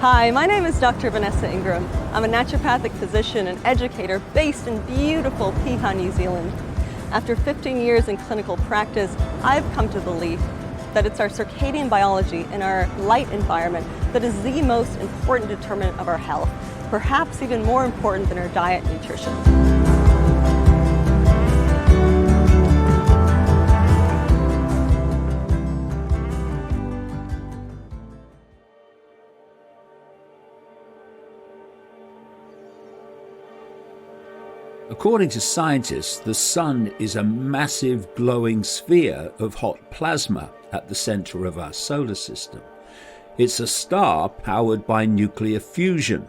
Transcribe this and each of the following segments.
Hi, my name is Dr. Vanessa Ingram. I'm a naturopathic physician and educator based in beautiful Piha, New Zealand. After 15 years in clinical practice, I've come to believe that it's our circadian biology and our light environment that is the most important determinant of our health, perhaps even more important than our diet and nutrition. According to scientists, the sun is a massive glowing sphere of hot plasma at the center of our solar system. It's a star powered by nuclear fusion,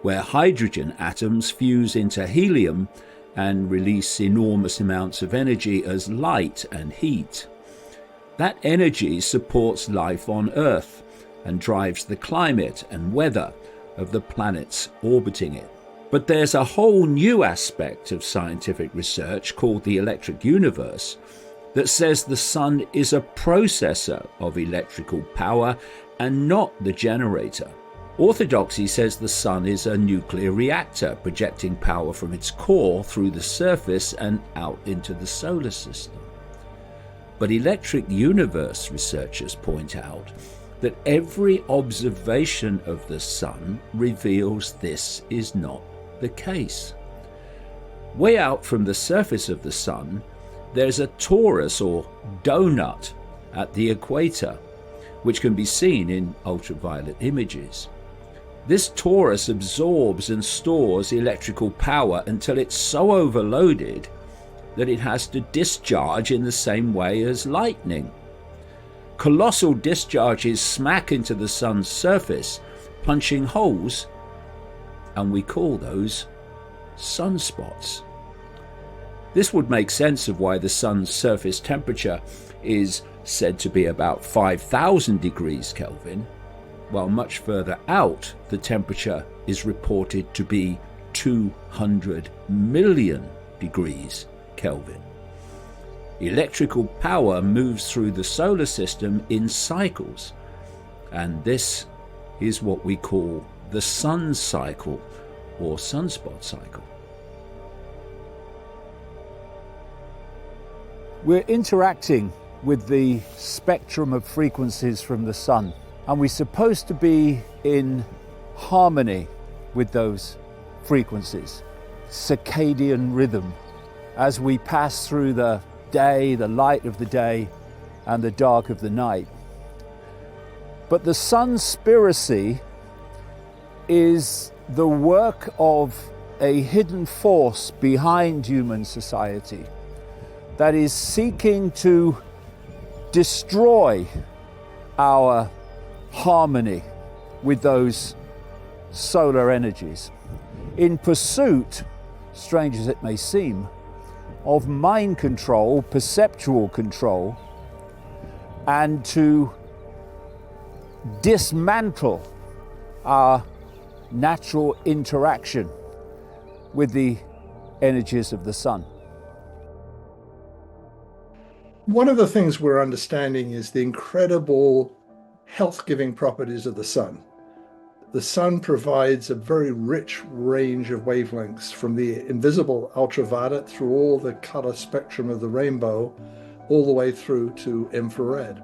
where hydrogen atoms fuse into helium and release enormous amounts of energy as light and heat. That energy supports life on Earth and drives the climate and weather of the planets orbiting it. But there's a whole new aspect of scientific research called the electric universe that says the sun is a processor of electrical power and not the generator. Orthodoxy says the sun is a nuclear reactor projecting power from its core through the surface and out into the solar system. But electric universe researchers point out that every observation of the sun reveals this is not the case. Way out from the surface of the sun, there's a torus or donut at the equator, which can be seen in ultraviolet images. This torus absorbs and stores electrical power until it's so overloaded that it has to discharge in the same way as lightning. Colossal discharges smack into the sun's surface, punching holes, and we call those sunspots. This would make sense of why the sun's surface temperature is said to be about 5,000 degrees Kelvin, while much further out the temperature is reported to be 200 million degrees Kelvin. Electrical power moves through the solar system in cycles, and this is what we call the sun cycle or sunspot cycle. We're interacting with the spectrum of frequencies from the sun, and we're supposed to be in harmony with those frequencies, circadian rhythm, as we pass through the day, the light of the day, and the dark of the night. But the sunspiracy is the work of a hidden force behind human society that is seeking to destroy our harmony with those solar energies in pursuit, strange as it may seem, of mind control, perceptual control, and to dismantle our natural interaction with the energies of the sun. One of the things we're understanding is the incredible health-giving properties of the sun. The sun provides a very rich range of wavelengths from the invisible ultraviolet through all the color spectrum of the rainbow, all the way through to infrared.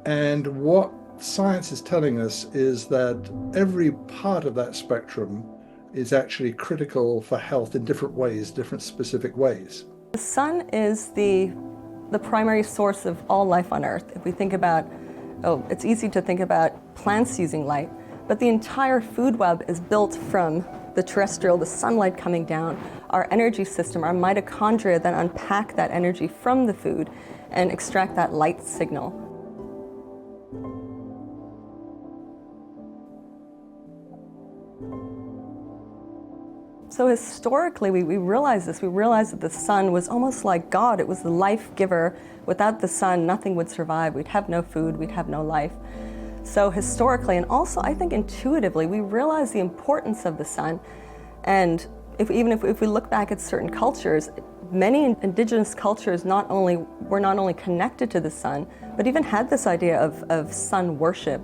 And what science is telling us is that every part of that spectrum is actually critical for health in different ways, different specific ways. The sun is the primary source of all life on Earth. If we think about, it's easy to think about plants using light, but the entire food web is built from the terrestrial, the sunlight coming down, our energy system, our mitochondria then unpack that energy from the food and extract that light signal. So historically, we realized this. We realized that the sun was almost like God. It was the life giver. Without the sun, nothing would survive. We'd have no food, we'd have no life. So historically, and also I think intuitively, we realize the importance of the sun. And if we look back at certain cultures, many indigenous cultures were not only connected to the sun, but even had this idea of sun worship.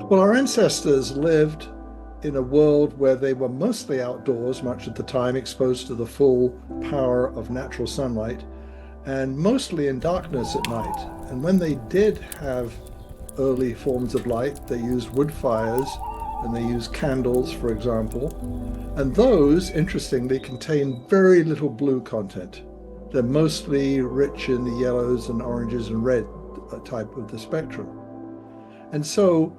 Well, our ancestors lived in a world where they were mostly outdoors much of the time, exposed to the full power of natural sunlight, and mostly in darkness at night. And when they did have early forms of light, they used wood fires and they used candles, for example. And those, interestingly, contain very little blue content. They're mostly rich in the yellows and oranges and red type of the spectrum. And so,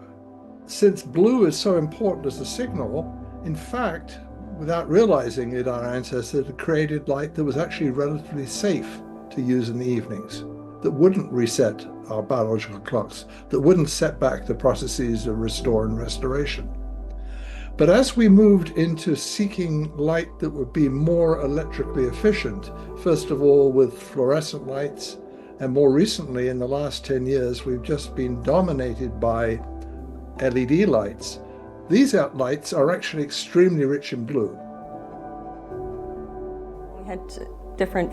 since blue is so important as a signal, in fact, without realizing it, our ancestors had created light that was actually relatively safe to use in the evenings, that wouldn't reset our biological clocks, that wouldn't set back the processes of restore and restoration. But as we moved into seeking light that would be more electrically efficient, first of all with fluorescent lights, and more recently in the last 10 years, we've just been dominated by LED lights. These lights are actually extremely rich in blue. We had different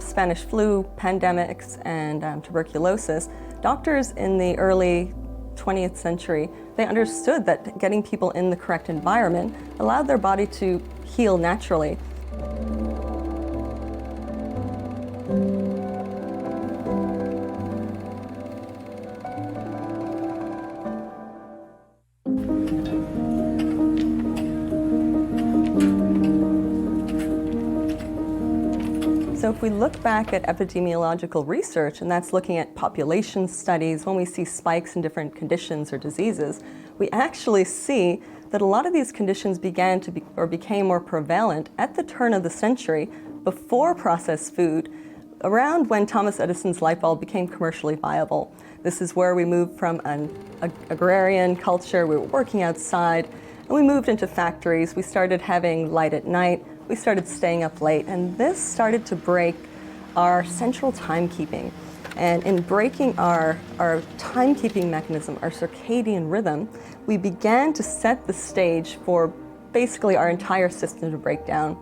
Spanish flu pandemics and tuberculosis. Doctors in the early 20th century, they understood that getting people in the correct environment allowed their body to heal naturally. So if we look back at epidemiological research, and that's looking at population studies, when we see spikes in different conditions or diseases, we actually see that a lot of these conditions began to be, or became more prevalent at the turn of the century, before processed food, around when Thomas Edison's light bulb became commercially viable. This is where we moved from an agrarian culture, we were working outside, and we moved into factories. We started having light at night. We started staying up late, and this started to break our central timekeeping. And in breaking our timekeeping mechanism, our circadian rhythm, we began to set the stage for basically our entire system to break down.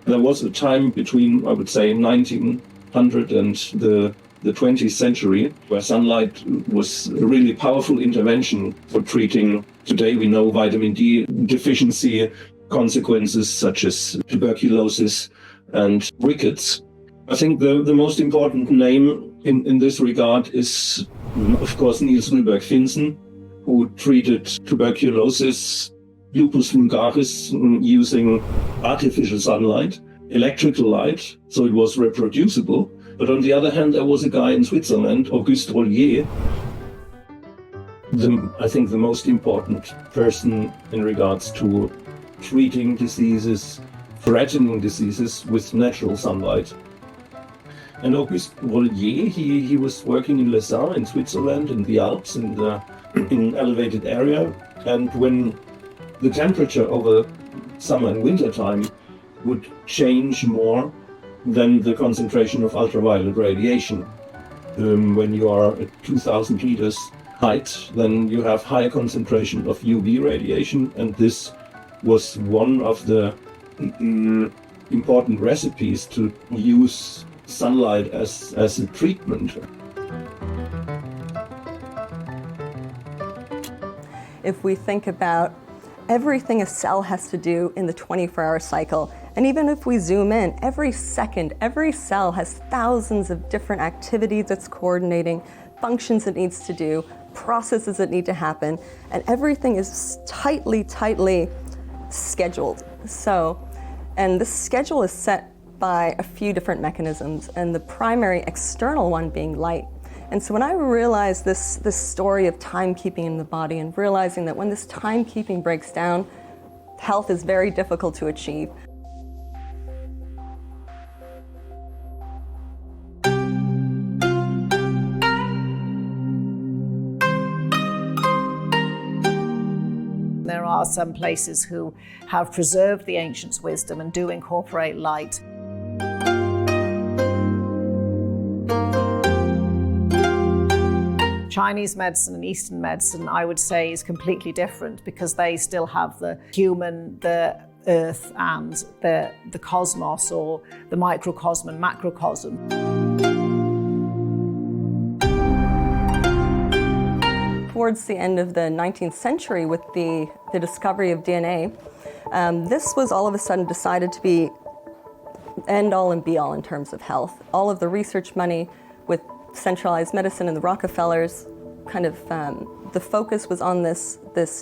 There was a time between, I would say, 1900 and the 20th century where sunlight was a really powerful intervention for treating, today we know, vitamin D deficiency, consequences such as tuberculosis and rickets. I think the most important name in this regard is, of course, Niels Ryberg-Finsen, who treated tuberculosis, lupus vulgaris, using artificial sunlight, electrical light, so it was reproducible. But on the other hand, there was a guy in Switzerland, Auguste Rollier, I think the most important person in regards to treating diseases, threatening diseases with natural sunlight. And Auguste Rollier, he was working in Lausanne in Switzerland, in the Alps, in an elevated area. And when the temperature over summer and winter time would change more than the concentration of ultraviolet radiation. When you are at 2,000 meters height, then you have higher concentration of UV radiation, and this was one of the important recipes to use sunlight as a treatment. If we think about everything a cell has to do in the 24-hour cycle, and even if we zoom in, every second, every cell has thousands of different activities it's coordinating, functions it needs to do, processes that need to happen, and everything is tightly scheduled. And this schedule is set by a few different mechanisms, and the primary external one being light. And so when I realized this story of timekeeping in the body, and realizing that when this timekeeping breaks down, health is very difficult to achieve. There are some places who have preserved the ancients' wisdom and do incorporate light. Chinese medicine and Eastern medicine, I would say, is completely different because they still have the human, the earth, and the cosmos, or the microcosm and macrocosm. towards the end of the 19th century with the discovery of DNA, this was all of a sudden decided to be end all and be all in terms of health. All of the research money with centralized medicine and the Rockefellers, kind of the focus was on this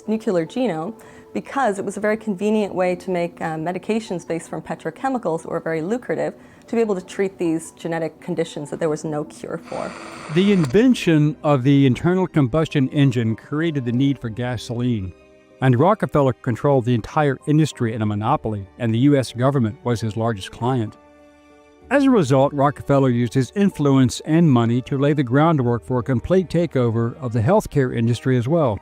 nuclear genome because it was a very convenient way to make medications based from petrochemicals that were very lucrative to be able to treat these genetic conditions that there was no cure for. The invention of the internal combustion engine created the need for gasoline, and Rockefeller controlled the entire industry in a monopoly, and the U.S. government was his largest client. As a result, Rockefeller used his influence and money to lay the groundwork for a complete takeover of the healthcare industry as well.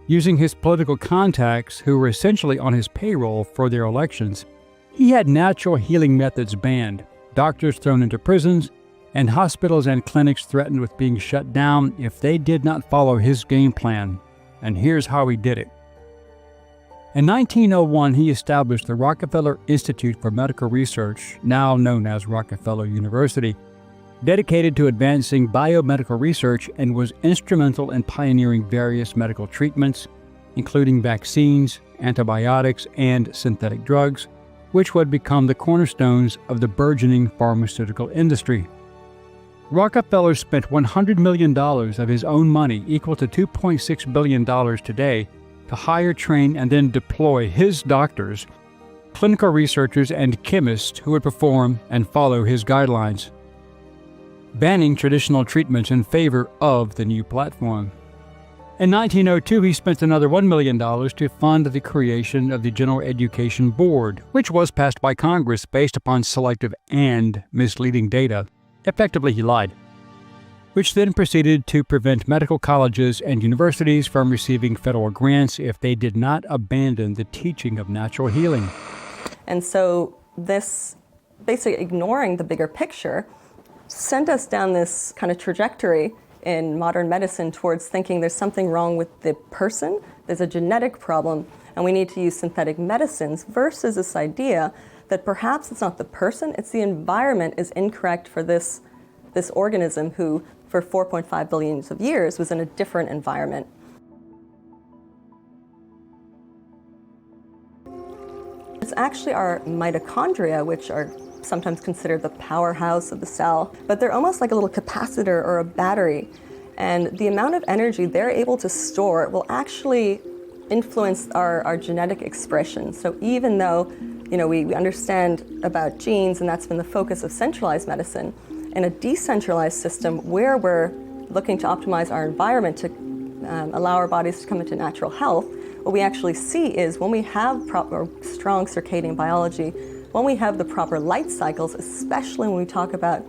Using his political contacts, who were essentially on his payroll for their elections, he had natural healing methods banned, doctors thrown into prisons, and hospitals and clinics threatened with being shut down if they did not follow his game plan. And here's how he did it. In 1901, he established the Rockefeller Institute for Medical Research, now known as Rockefeller University, dedicated to advancing biomedical research, and was instrumental in pioneering various medical treatments, including vaccines, antibiotics, and synthetic drugs, which would become the cornerstones of the burgeoning pharmaceutical industry. Rockefeller spent $100 million of his own money, equal to $2.6 billion today, to hire, train, and then deploy his doctors, clinical researchers, and chemists who would perform and follow his guidelines, banning traditional treatments in favor of the new platform. In 1902, he spent another $1 million to fund the creation of the General Education Board, which was passed by Congress based upon selective and misleading data. Effectively, he lied, which then proceeded to prevent medical colleges and universities from receiving federal grants if they did not abandon the teaching of natural healing. And so this, basically ignoring the bigger picture, sent us down this kind of trajectory in modern medicine towards thinking there's something wrong with the person, there's a genetic problem, and we need to use synthetic medicines, versus this idea that perhaps it's not the person, it's the environment is incorrect for this organism who, for 4.5 billion of years, was in a different environment. It's actually our mitochondria, which are sometimes considered the powerhouse of the cell, but they're almost like a little capacitor or a battery. And the amount of energy they're able to store will actually influence our genetic expression. So even though, we understand about genes, and that's been the focus of centralized medicine, in a decentralized system where we're looking to optimize our environment to allow our bodies to come into natural health, what we actually see is when we have proper strong circadian biology, when we have the proper light cycles, especially when we talk about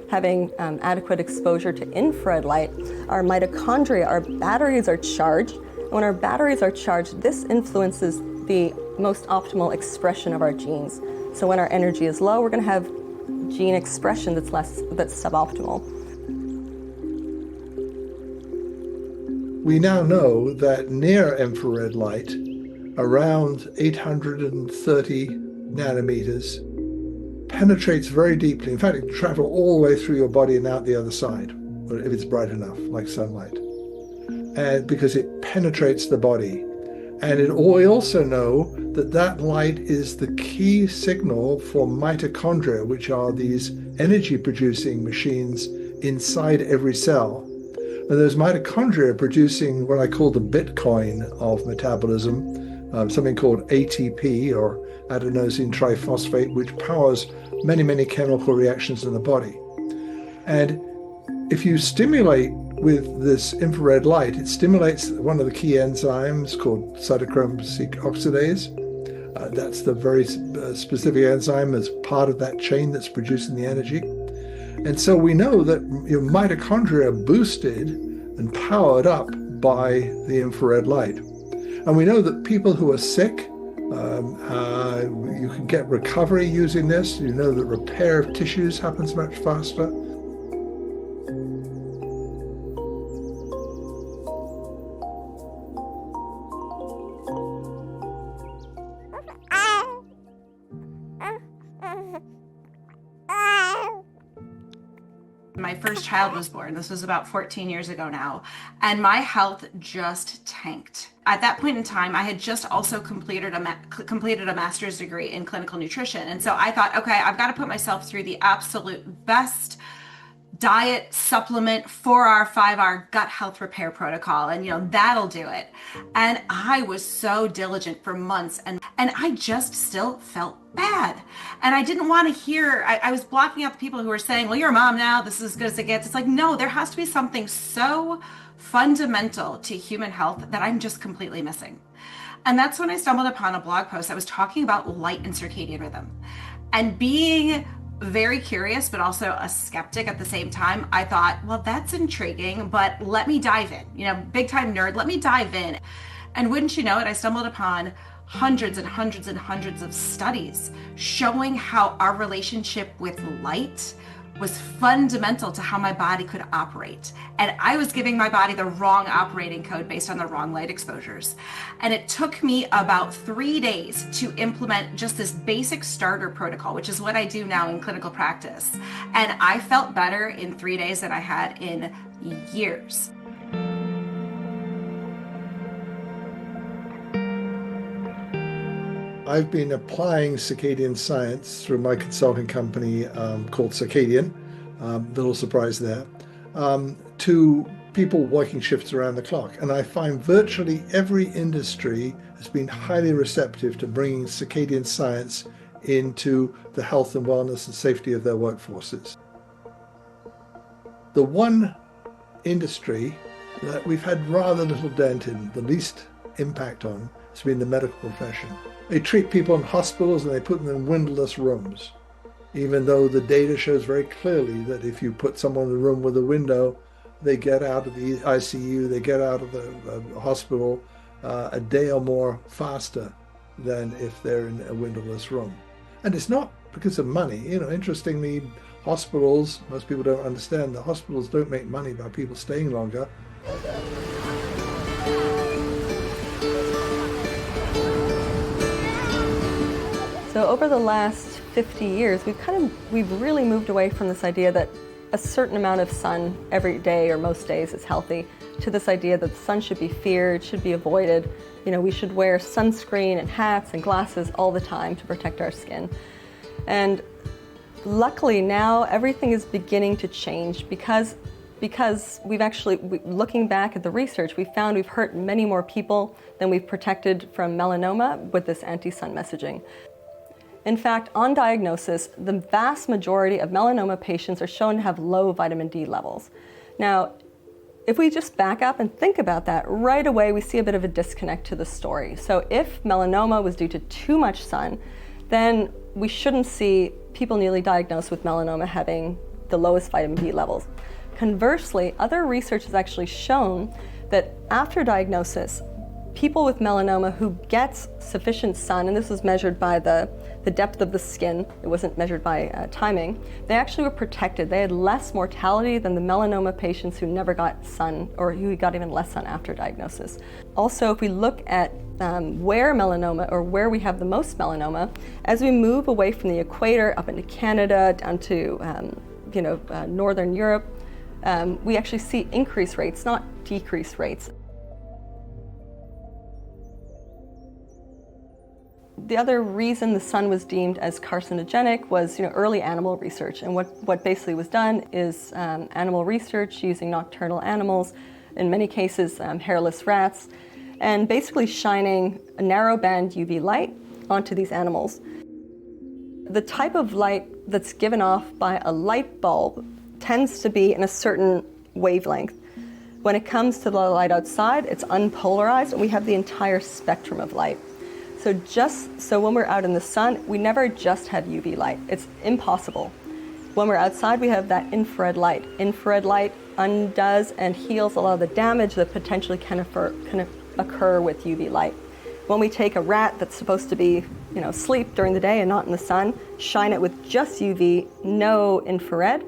having adequate exposure to infrared light, our mitochondria, our batteries are charged. And when our batteries are charged, this influences the most optimal expression of our genes. So when our energy is low, we're going to have gene expression that's suboptimal. We now know that near infrared light, around 830 nanometers, penetrates very deeply. In fact, it can travel all the way through your body and out the other side, if it's bright enough, like sunlight. And because it penetrates the body. And we also know that light is the key signal for mitochondria, which are these energy-producing machines inside every cell. And those mitochondria are producing what I call the Bitcoin of metabolism, something called ATP, or adenosine triphosphate, which powers many, many chemical reactions in the body. And if you stimulate with this infrared light, it stimulates one of the key enzymes called cytochrome C oxidase. That's the very specific enzyme as part of that chain that's producing the energy. And so we know that your mitochondria are boosted and powered up by the infrared light. And we know that people who are sick, you can get recovery using this. You know that repair of tissues happens much faster. my first child was born. This was about 14 years ago now, and my health just tanked. At that point in time, I had just also completed a master's degree in clinical nutrition. And so I thought, okay, I've got to put myself through the absolute best diet, supplement, 4-hour, 5-hour gut health repair protocol, and that'll do it. And I was so diligent for months, and I just still felt bad. And I didn't want to hear, I was blocking out the people who were saying, well, you're a mom now, this is as good as it gets. It's like, no, there has to be something so fundamental to human health that I'm just completely missing. And that's when I stumbled upon a blog post that was talking about light and circadian rhythm. And being very curious, but also a skeptic at the same time, I thought, well, that's intriguing, but let me dive in. Big time nerd, let me dive in. And wouldn't you know it, I stumbled upon hundreds and hundreds and hundreds of studies showing how our relationship with light was fundamental to how my body could operate. And I was giving my body the wrong operating code based on the wrong light exposures. And it took me about 3 days to implement just this basic starter protocol, which is what I do now in clinical practice. And I felt better in 3 days than I had in years. I've been applying circadian science through my consulting company called Circadian, little surprise there, to people working shifts around the clock. And I find virtually every industry has been highly receptive to bringing circadian science into the health and wellness and safety of their workforces. The one industry that we've had rather little dent in, the least impact on, has been the medical profession. They treat people in hospitals and they put them in windowless rooms, even though the data shows very clearly that if you put someone in a room with a window, they get out of the ICU, they get out of the hospital a day or more faster than if they're in a windowless room. And it's not because of money. Interestingly, hospitals, most people don't understand that hospitals don't make money by people staying longer. So over the last 50 years, we've really moved away from this idea that a certain amount of sun every day or most days is healthy, to this idea that the sun should be feared, should be avoided. We should wear sunscreen and hats and glasses all the time to protect our skin. And luckily now everything is beginning to change because we've actually, looking back at the research, we've hurt many more people than we've protected from melanoma with this anti-sun messaging. In fact, on diagnosis, the vast majority of melanoma patients are shown to have low vitamin D levels. Now, if we just back up and think about that, right away we see a bit of a disconnect to the story. So if melanoma was due to too much sun, then we shouldn't see people newly diagnosed with melanoma having the lowest vitamin D levels. Conversely, other research has actually shown that after diagnosis, people with melanoma who gets sufficient sun, and this was measured by the depth of the skin, it wasn't measured by timing, they actually were protected. They had less mortality than the melanoma patients who never got sun or who got even less sun after diagnosis. Also, if we look at where melanoma, or where we have the most melanoma, as we move away from the equator up into Canada, down to Northern Europe, we actually see increased rates, not decreased rates. The other reason the sun was deemed as carcinogenic was early animal research. And what basically was done is animal research using nocturnal animals, in many cases hairless rats, and basically shining a narrow band UV light onto these animals. The type of light that's given off by a light bulb tends to be in a certain wavelength. When it comes to the light outside, it's unpolarized, and we have the entire spectrum of light. So when we're out in the sun, we never just have UV light. It's impossible. When we're outside, we have that infrared light. Infrared light undoes and heals a lot of the damage that potentially can occur with UV light. When we take a rat that's supposed to be, asleep during the day and not in the sun, shine it with just UV, no infrared,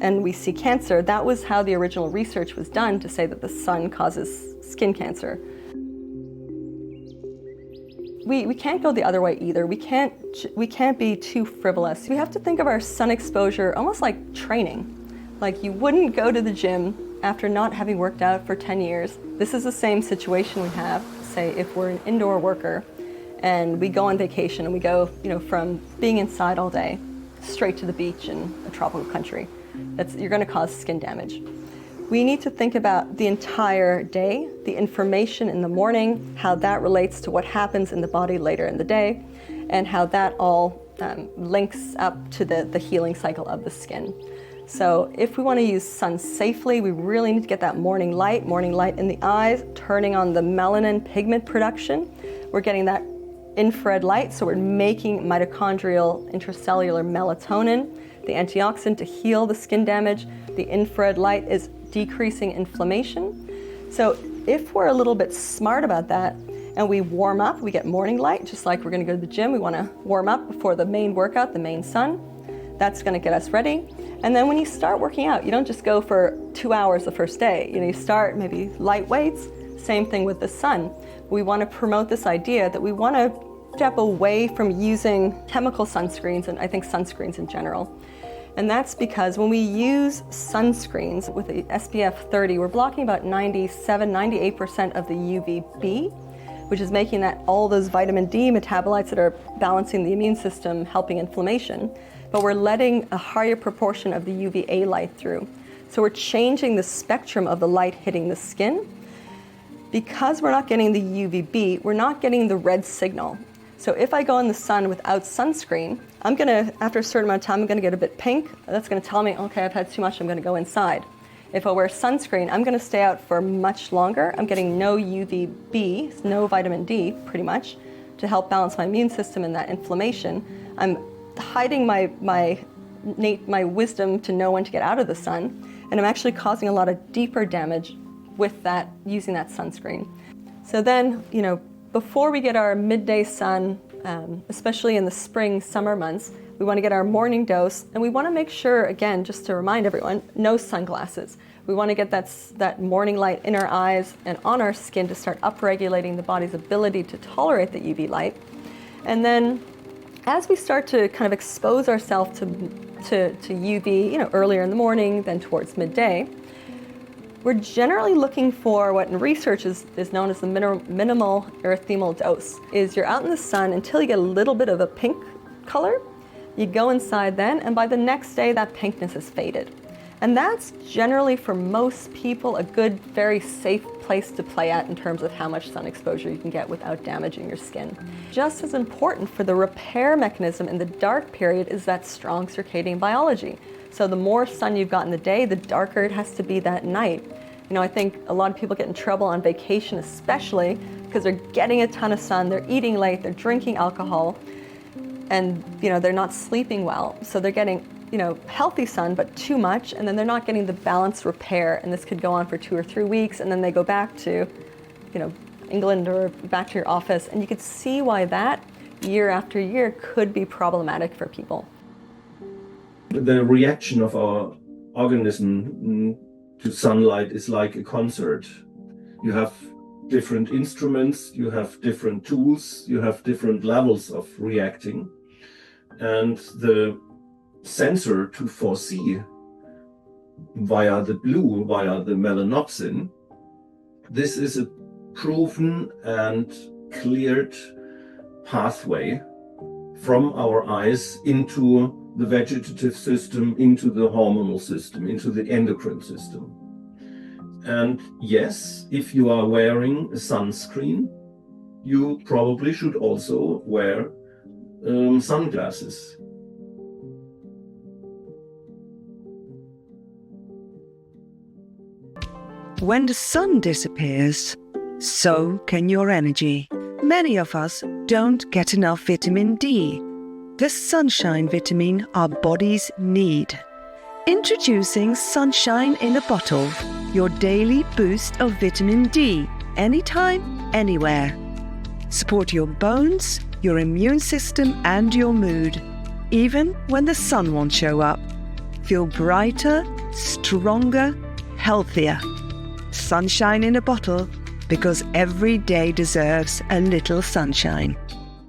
and we see cancer. That was how the original research was done, to say that the sun causes skin cancer. We can't go the other way either. We can't be too frivolous. We have to think of our sun exposure almost like training. Like, you wouldn't go to the gym after not having worked out for 10 years. This is the same situation we have, say, if we're an indoor worker and we go on vacation and we go, from being inside all day straight to the beach in a tropical country. You're going to cause skin damage. We need to think about the entire day, the information in the morning, how that relates to what happens in the body later in the day, and how that all links up to the healing cycle of the skin. So if we want to use sun safely, we really need to get that morning light in the eyes, turning on the melanin pigment production. We're getting that infrared light, so we're making mitochondrial intracellular melatonin, the antioxidant to heal the skin damage. The infrared light is decreasing inflammation. So if we're a little bit smart about that and we warm up, we get morning light, just like we're going to go to the gym. We want to warm up before the main workout, the main sun. That's going to get us ready. And then when you start working out, you don't just go for 2 hours the first day. You start maybe light weights. Same thing with the sun. We want to promote this idea that we want to step away from using chemical sunscreens, and I think sunscreens in general. And that's because when we use sunscreens with the SPF 30, we're blocking about 97-98% of the UVB, which is making that all those vitamin D metabolites that are balancing the immune system, helping inflammation. But we're letting a higher proportion of the UVA light through. So we're changing the spectrum of the light hitting the skin. Because we're not getting the UVB, we're not getting the red signal. So if I go in the sun without sunscreen, after a certain amount of time, I'm gonna get a bit pink. That's gonna tell me, okay, I've had too much, I'm gonna go inside. If I wear sunscreen, I'm gonna stay out for much longer. I'm getting no UVB, no vitamin D, pretty much, to help balance my immune system and that inflammation. I'm hiding my wisdom to know when to get out of the sun, and I'm actually causing a lot of deeper damage with that, using that sunscreen. So then, before we get our midday sun, especially in the spring, summer months, we want to get our morning dose, and we want to make sure, again, just to remind everyone, no sunglasses. We want to get that morning light in our eyes and on our skin to start upregulating the body's ability to tolerate the UV light. And then as we start to kind of expose ourselves to UV, earlier in the morning, then towards midday, we're generally looking for what in research is known as the minimal erythemal dose. Is you're out in the sun until you get a little bit of a pink color, you go inside then, and by the next day that pinkness is faded. And that's generally, for most people, a good, very safe place to play at in terms of how much sun exposure you can get without damaging your skin. Just as important for the repair mechanism in the dark period is that strong circadian biology. So the more sun you've got in the day, the darker it has to be that night. I think a lot of people get in trouble on vacation, especially because they're getting a ton of sun, they're eating late, they're drinking alcohol, and they're not sleeping well. So they're getting healthy sun, but too much, and then they're not getting the balanced repair, and this could go on for 2 or 3 weeks, and then they go back to England or back to your office, and you could see why that year after year could be problematic for people. The reaction of our organism to sunlight is like a concert. You have different instruments, you have different tools, you have different levels of reacting, and the sensor to foresee via the blue, via the melanopsin, this is a proven and cleared pathway from our eyes into the vegetative system, into the hormonal system, into the endocrine system. And yes, if you are wearing a sunscreen, you probably should also wear sunglasses. When the sun disappears, so can your energy. Many of us don't get enough vitamin D, the sunshine vitamin our bodies need. Introducing Sunshine in a Bottle, your daily boost of vitamin D, anytime, anywhere. Support your bones, your immune system, and your mood, even when the sun won't show up. Feel brighter, stronger, healthier. Sunshine in a Bottle, because every day deserves a little sunshine.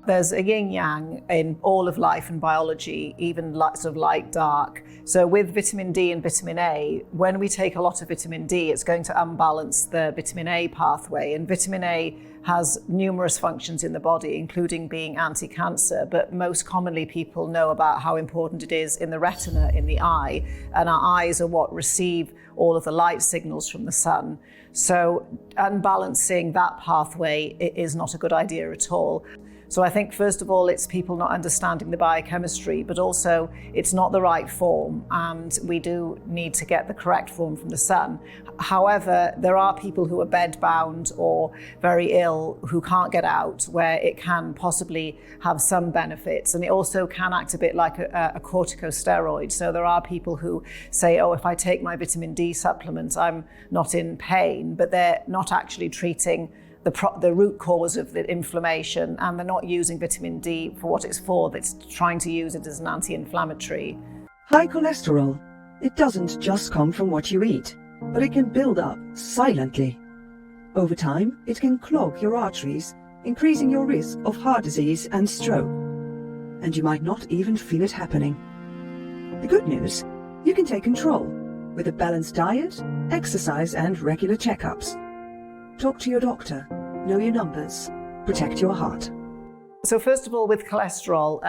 There's a yin yang in all of life and biology, even sort of light dark. So with vitamin D and vitamin A, when we take a lot of vitamin D, it's going to unbalance the vitamin A pathway. And vitamin A has numerous functions in the body, including being anti-cancer. But most commonly, people know about how important it is in the retina, in the eye. And our eyes are what receive all of the light signals from the sun. So unbalancing that pathway is not a good idea at all. So I think, first of all, it's people not understanding the biochemistry, but also it's not the right form, and we do need to get the correct form from the sun. However, there are people who are bedbound or very ill who can't get out, where it can possibly have some benefits, and it also can act a bit like a corticosteroid. So there are people who say, oh, if I take my vitamin D supplement, I'm not in pain, but they're not actually treating the root cause of the inflammation, and they're not using vitamin D for what it's for. It's trying to use it as an anti-inflammatory. High cholesterol. It doesn't just come from what you eat, but it can build up silently. Over time, it can clog your arteries, increasing your risk of heart disease and stroke. And you might not even feel it happening. The good news, you can take control with a balanced diet, exercise, and regular checkups. Talk to your doctor, know your numbers, protect your heart. So first of all, with cholesterol,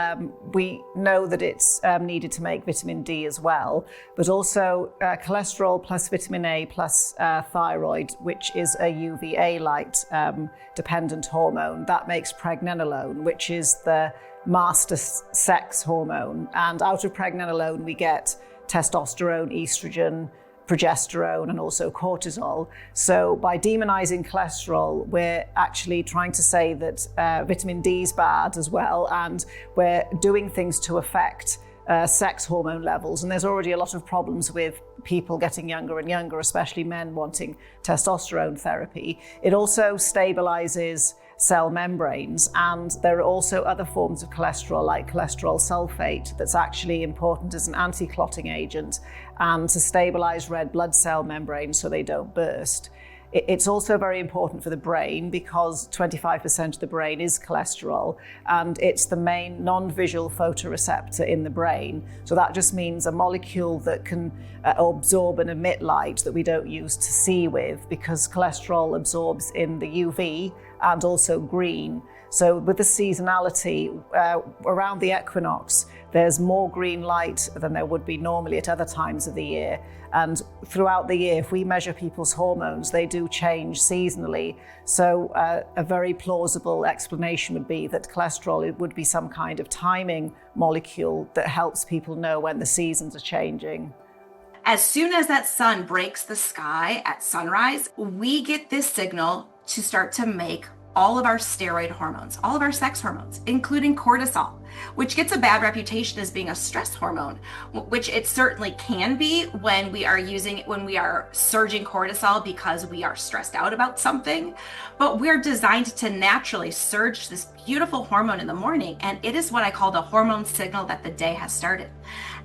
we know that it's needed to make vitamin D as well, but also cholesterol plus vitamin A plus thyroid, which is a UVA light dependent hormone, that makes pregnenolone, which is the master sex hormone. And out of pregnenolone, we get testosterone, estrogen, progesterone, and also cortisol. So by demonizing cholesterol, we're actually trying to say that vitamin D is bad as well, and we're doing things to affect sex hormone levels. And there's already a lot of problems with people getting younger and younger, especially men wanting testosterone therapy. It also stabilizes cell membranes, and there are also other forms of cholesterol like cholesterol sulfate that's actually important as an anti-clotting agent and to stabilize red blood cell membranes so they don't burst. It's also very important for the brain because 25% of the brain is cholesterol, and it's the main non-visual photoreceptor in the brain. So that just means a molecule that can absorb and emit light that we don't use to see with, because cholesterol absorbs in the UV and also green. So with the seasonality, around the equinox, there's more green light than there would be normally at other times of the year. And throughout the year, if we measure people's hormones, they do change seasonally. So a very plausible explanation would be that cholesterol, it would be some kind of timing molecule that helps people know when the seasons are changing. As soon as that sun breaks the sky at sunrise, we get this signal to start to make all of our steroid hormones, all of our sex hormones, including cortisol, which gets a bad reputation as being a stress hormone, which it certainly can be when we are surging cortisol because we are stressed out about something. But we're designed to naturally surge this beautiful hormone in the morning, and it is what I call the hormone signal that the day has started.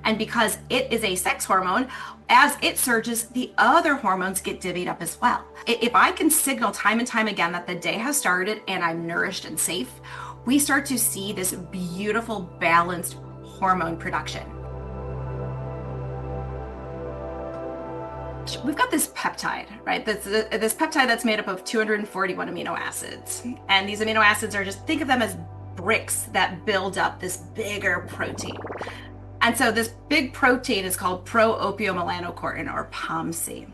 And because it is a sex hormone, as it surges, the other hormones get divvied up as well. If I can signal time and time again that the day has started and I'm nourished and safe, we start to see this beautiful, balanced hormone production. We've got this peptide, right? This peptide that's made up of 241 amino acids. And these amino acids are just, think of them as bricks that build up this bigger protein. And so this big protein is called pro-opiomelanocortin, or POMC.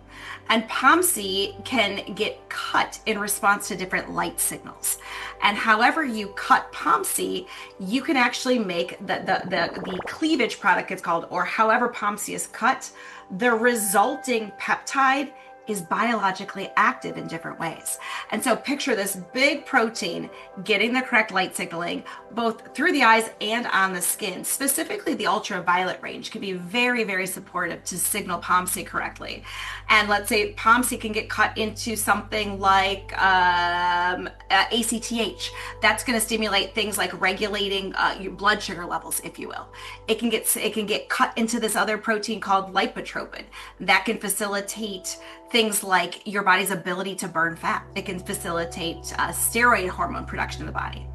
And POMC can get cut in response to different light signals. And however you cut POMC, you can actually make the cleavage product, it's called, or however POMC is cut, the resulting peptide is biologically active in different ways. And so picture this big protein getting the correct light signaling, both through the eyes and on the skin. Specifically, the ultraviolet range can be very, very supportive to signal POMC correctly. And let's say POMC can get cut into something like ACTH. That's going to stimulate things like regulating your blood sugar levels, if you will. It can get cut into this other protein called lipotropin that can facilitate things like your body's ability to burn fat. It can facilitate steroid hormone production in the body.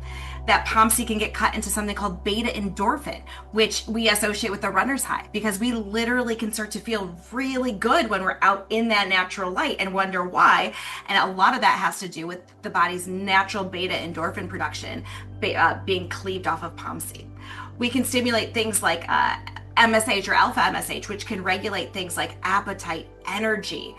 that POMC can get cut into something called beta endorphin, which we associate with the runner's high, because we literally can start to feel really good when we're out in that natural light and wonder why. And a lot of that has to do with the body's natural beta endorphin production being cleaved off of POMC. We can stimulate things like MSH or alpha MSH, which can regulate things like appetite, energy.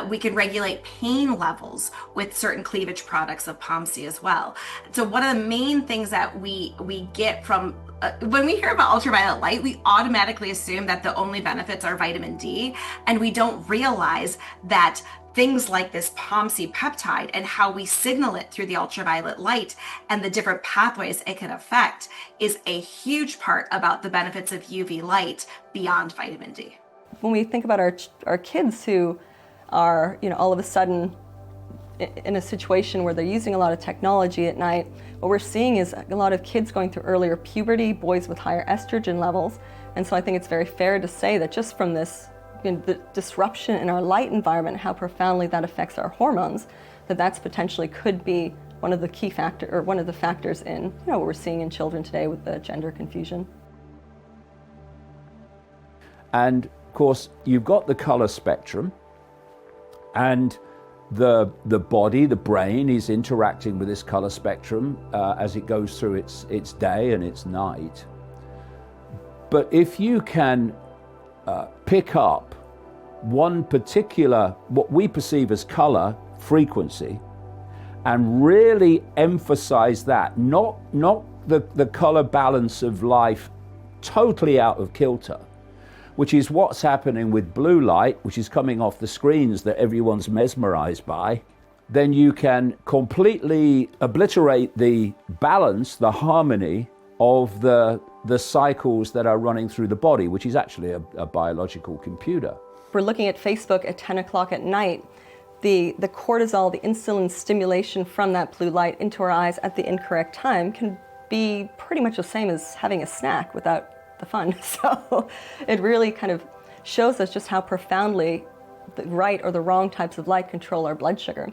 We can regulate pain levels with certain cleavage products of POMC as well. So one of the main things that we get from when we hear about ultraviolet light, we automatically assume that the only benefits are vitamin D, and we don't realize that things like this POMC peptide and how we signal it through the ultraviolet light and the different pathways it can affect is a huge part about the benefits of UV light beyond vitamin D. When we think about our kids who are, all of a sudden in a situation where they're using a lot of technology at night, what we're seeing is a lot of kids going through earlier puberty, boys with higher estrogen levels. And so I think it's very fair to say that just from this the disruption in our light environment, how profoundly that affects our hormones, that's potentially could be one of the key factor or one of the factors in what we're seeing in children today with the gender confusion. And of course, you've got the color spectrum, and the body, the brain, is interacting with this color spectrum as it goes through its day and its night. But if you can pick up one particular, what we perceive as color frequency, and really emphasize that, not the color balance of life totally out of kilter, which is what's happening with blue light, which is coming off the screens that everyone's mesmerized by, then you can completely obliterate the balance, the harmony of the cycles that are running through the body, which is actually a biological computer. If we're looking at Facebook at 10 o'clock at night, the cortisol, the insulin stimulation from that blue light into our eyes at the incorrect time can be pretty much the same as having a snack without the fun. So it really kind of shows us just how profoundly the right or the wrong types of light control our blood sugar.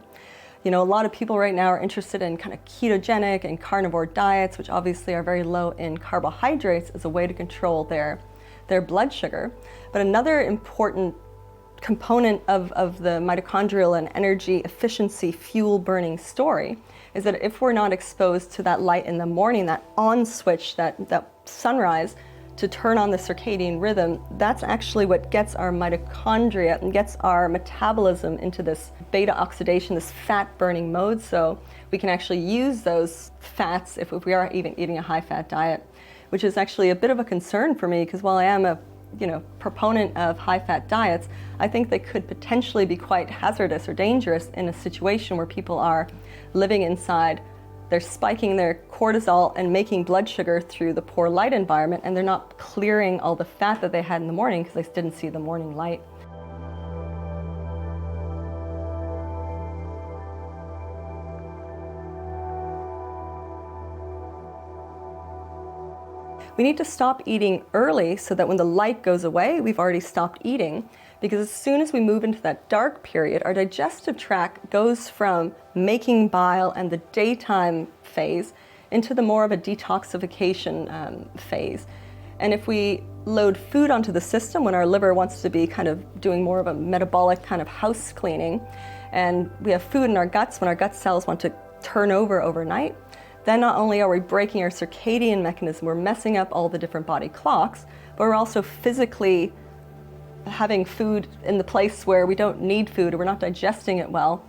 A lot of people right now are interested in kind of ketogenic and carnivore diets, which obviously are very low in carbohydrates, as a way to control their blood sugar. But another important component of the mitochondrial and energy efficiency fuel burning story is that if we're not exposed to that light in the morning, that on switch, that sunrise, to turn on the circadian rhythm, that's actually what gets our mitochondria and gets our metabolism into this beta oxidation, this fat burning mode. So we can actually use those fats if we are even eating a high fat diet, which is actually a bit of a concern for me, because while I am a proponent of high fat diets, I think they could potentially be quite hazardous or dangerous in a situation where people are living inside. They're spiking their cortisol and making blood sugar through the poor light environment, and they're not clearing all the fat that they had in the morning because they didn't see the morning light. We need to stop eating early so that when the light goes away, we've already stopped eating. Because as soon as we move into that dark period, our digestive tract goes from making bile and the daytime phase into the more of a detoxification phase. And if we load food onto the system when our liver wants to be kind of doing more of a metabolic kind of house cleaning, and we have food in our guts when our gut cells want to turn over overnight, then not only are we breaking our circadian mechanism, we're messing up all the different body clocks, but we're also physically having food in the place where we don't need food, or we're not digesting it well.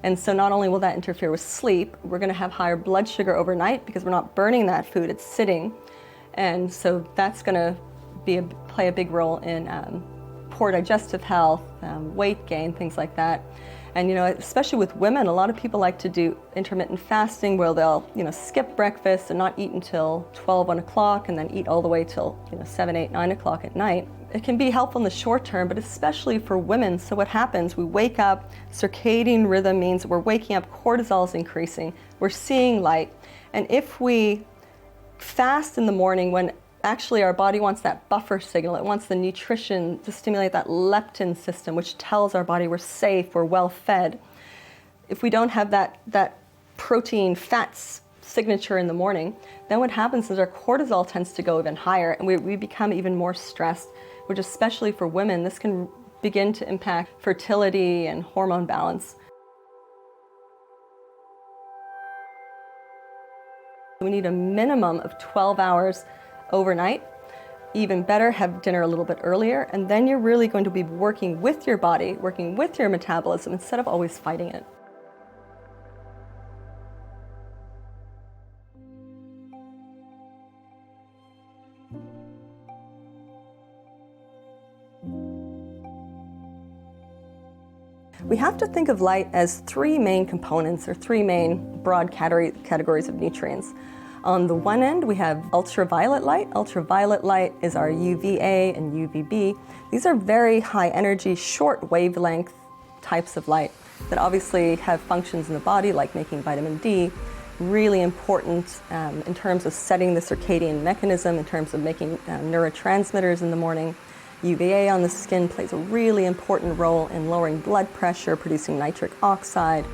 And so not only will that interfere with sleep, we're going to have higher blood sugar overnight because we're not burning that food, it's sitting. And so that's going to play a big role in poor digestive health, weight gain, things like that. And especially with women, a lot of people like to do intermittent fasting, where they'll skip breakfast and not eat until 12, 1 o'clock, and then eat all the way till 7, 8, 9 o'clock at night. It can be helpful in the short term, but especially for women. So what happens, we wake up, circadian rhythm means we're waking up, cortisol is increasing, we're seeing light. And if we fast in the morning when actually our body wants that buffer signal, it wants the nutrition to stimulate that leptin system, which tells our body we're safe, we're well fed. If we don't have that protein fats signature in the morning, then what happens is our cortisol tends to go even higher and we become even more stressed, which especially for women, this can begin to impact fertility and hormone balance. We need a minimum of 12 hours overnight. Even better, have dinner a little bit earlier, and then you're really going to be working with your body, working with your metabolism instead of always fighting it. We have to think of light as three main components, or three main broad categories of nutrients. On the one end, we have ultraviolet light. Ultraviolet light is our UVA and UVB. These are very high energy, short wavelength types of light that obviously have functions in the body like making vitamin D, really important in terms of setting the circadian mechanism, in terms of making neurotransmitters in the morning. UVA on the skin plays a really important role in lowering blood pressure, producing nitric oxide,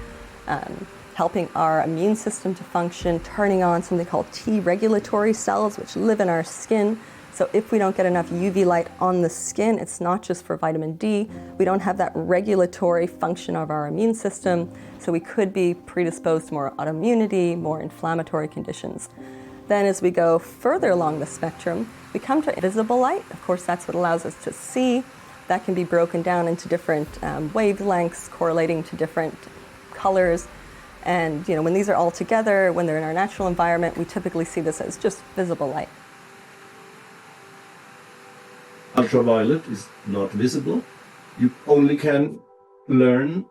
helping our immune system to function, turning on something called T regulatory cells, which live in our skin. So if we don't get enough UV light on the skin, it's not just for vitamin D, we don't have that regulatory function of our immune system, so we could be predisposed to more autoimmunity, more inflammatory conditions. Then as we go further along the spectrum, we come to visible light. Of course, that's what allows us to see. That can be broken down into different wavelengths, correlating to different colors. And when these are all together, when they're in our natural environment, we typically see this as just visible light. Ultraviolet is not visible. You only can learn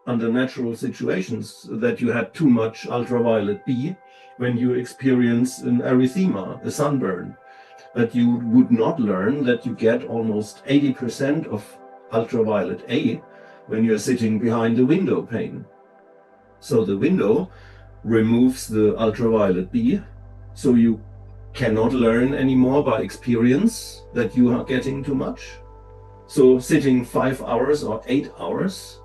under natural situations that you had too much ultraviolet B when you experience an erythema, a sunburn. But you would not learn that you get almost 80% of ultraviolet A when you're sitting behind a window pane. So the window removes the ultraviolet B, so you cannot learn anymore by experience that you are getting too much. So sitting 5 hours or 8 hours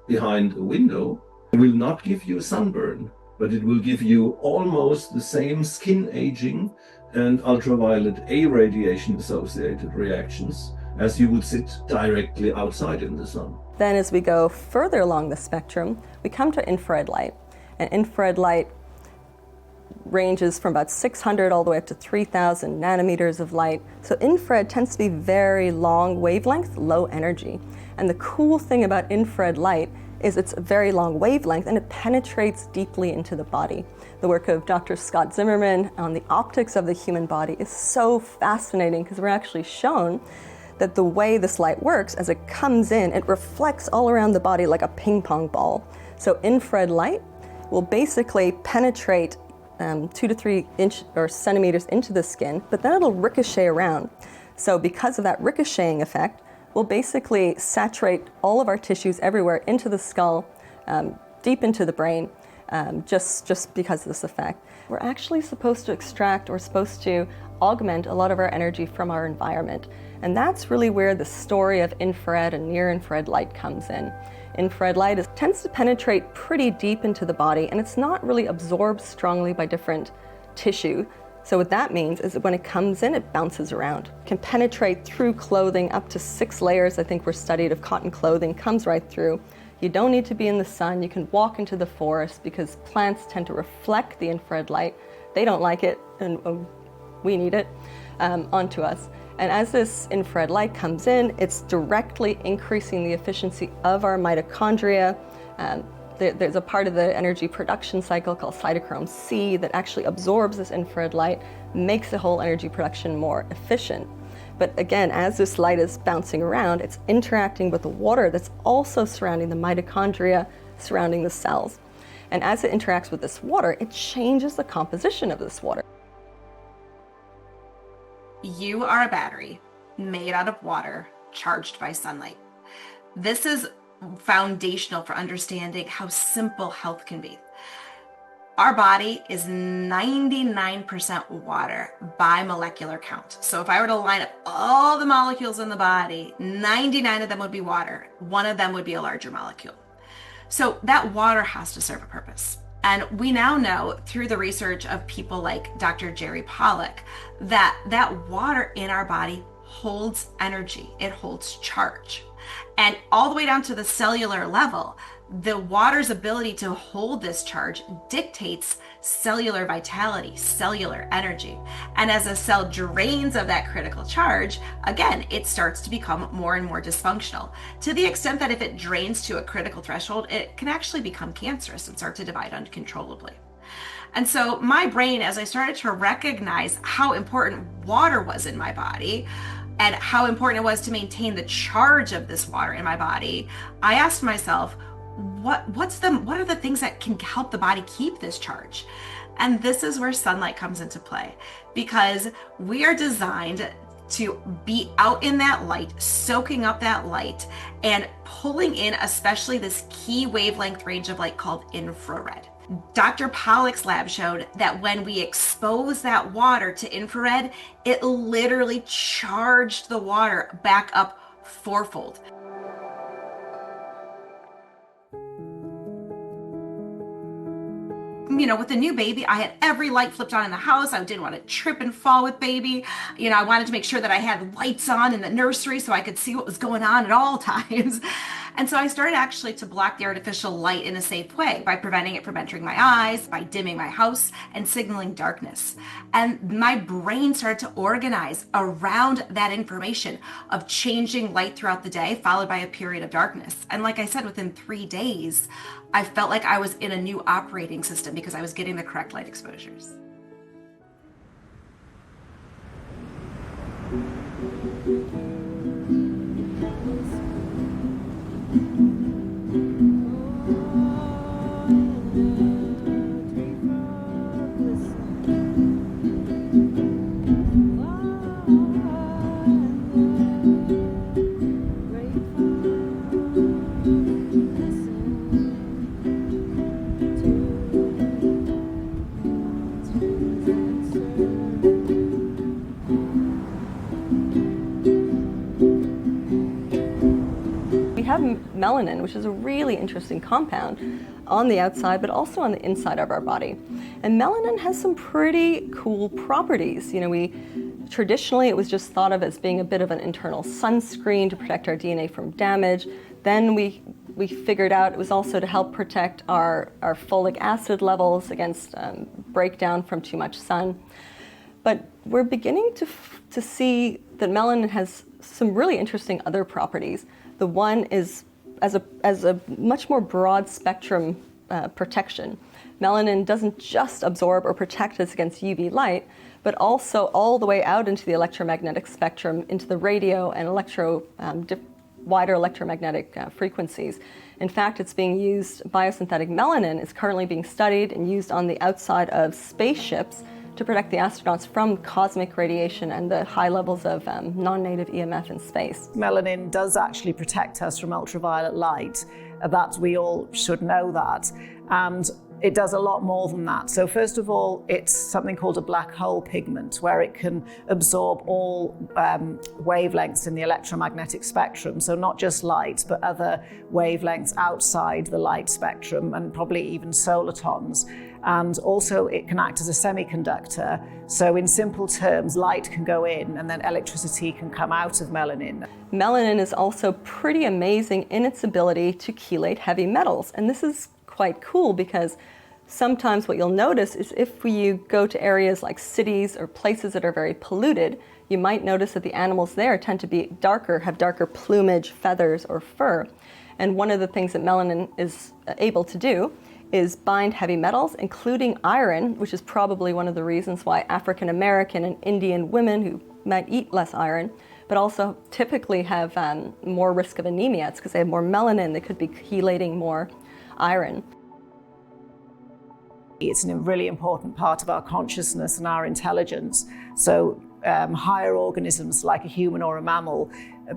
behind a window will not give you sunburn, but it will give you almost the same skin aging and ultraviolet A radiation associated reactions as you would sit directly outside in the sun. Then as we go further along the spectrum, we come to infrared light. And infrared light ranges from about 600 all the way up to 3,000 nanometers of light. So infrared tends to be very long wavelength, low energy. And the cool thing about infrared light is it's a very long wavelength and it penetrates deeply into the body. The work of Dr. Scott Zimmerman on the optics of the human body is so fascinating because we're actually shown that the way this light works, as it comes in, it reflects all around the body like a ping pong ball. So infrared light will basically penetrate 2 to 3 centimeters into the skin, but then it'll ricochet around. So because of that ricocheting effect, we'll basically saturate all of our tissues everywhere into the skull, deep into the brain, just because of this effect. We're actually supposed to extract or supposed to augment a lot of our energy from our environment. And that's really where the story of infrared and near-infrared light comes in. Infrared light tends to penetrate pretty deep into the body, and it's not really absorbed strongly by different tissue. So what that means is that when it comes in, it bounces around. It can penetrate through clothing, up to 6 layers, I think were studied, of cotton clothing, comes right through. You don't need to be in the sun. You can walk into the forest because plants tend to reflect the infrared light. They don't like it, and we need it onto us. And as this infrared light comes in, it's directly increasing the efficiency of our mitochondria. There's a part of the energy production cycle called cytochrome C that actually absorbs this infrared light, makes the whole energy production more efficient. But again, as this light is bouncing around, it's interacting with the water that's also surrounding the mitochondria, surrounding the cells. And as it interacts with this water, it changes the composition of this water. You are a battery made out of water, charged by sunlight. This is foundational for understanding how simple health can be. Our body is 99% water by molecular count. So if I were to line up all the molecules in the body, 99 of them would be water. One of them would be a larger molecule. So that water has to serve a purpose. And we now know through the research of people like Dr. Jerry Pollack that that water in our body holds energy, it holds charge. And all the way down to the cellular level, the water's ability to hold this charge dictates cellular vitality, cellular energy. And as a cell drains of that critical charge, again, it starts to become more and more dysfunctional, to the extent that if it drains to a critical threshold, it can actually become cancerous and start to divide uncontrollably. And so my brain, as I started to recognize how important water was in my body, and how important it was to maintain the charge of this water in my body, I asked myself, what are the things that can help the body keep this charge? And this is where sunlight comes into play, because we are designed to be out in that light, soaking up that light, and pulling in especially this key wavelength range of light called infrared. Dr. Pollack's lab showed that when we expose that water to infrared, it literally charged the water back up fourfold. You know, with the new baby, I had every light flipped on in the house. I didn't want to trip and fall with baby. You know, I wanted to make sure that I had lights on in the nursery so I could see what was going on at all times. And so I started actually to block the artificial light in a safe way by preventing it from entering my eyes, by dimming my house and signaling darkness. And my brain started to organize around that information of changing light throughout the day, followed by a period of darkness. And like I said, within 3 days, I felt like I was in a new operating system because I was getting the correct light exposures. We have melanin, which is a really interesting compound on the outside, but also on the inside of our body. And melanin has some pretty cool properties. You know, traditionally it was just thought of as being a bit of an internal sunscreen to protect our DNA from damage. Then we figured out it was also to help protect our folic acid levels against breakdown from too much sun. But we're beginning to see that melanin has some really interesting other properties. The one is as a much more broad spectrum protection. Melanin doesn't just absorb or protect us against UV light, but also all the way out into the electromagnetic spectrum, into the radio and wider electromagnetic frequencies. In fact, it's being used, biosynthetic melanin is currently being studied and used on the outside of spaceships to protect the astronauts from cosmic radiation and the high levels of non-native EMF in space. Melanin does actually protect us from ultraviolet light. That we all should know that. And it does a lot more than that. So first of all, it's something called a black hole pigment, where it can absorb all wavelengths in the electromagnetic spectrum. So not just light, but other wavelengths outside the light spectrum, and probably even solitons. And also it can act as a semiconductor. So in simple terms, light can go in and then electricity can come out of melanin. Melanin is also pretty amazing in its ability to chelate heavy metals. And this is quite cool because sometimes what you'll notice is if you go to areas like cities or places that are very polluted, you might notice that the animals there tend to be darker, have darker plumage, feathers, or fur. And one of the things that melanin is able to do is bind heavy metals, including iron, which is probably one of the reasons why African American and Indian women who might eat less iron, but also typically have more risk of anemia. It's because they have more melanin. They could be chelating more iron. It's a really important part of our consciousness and our intelligence. So higher organisms like a human or a mammal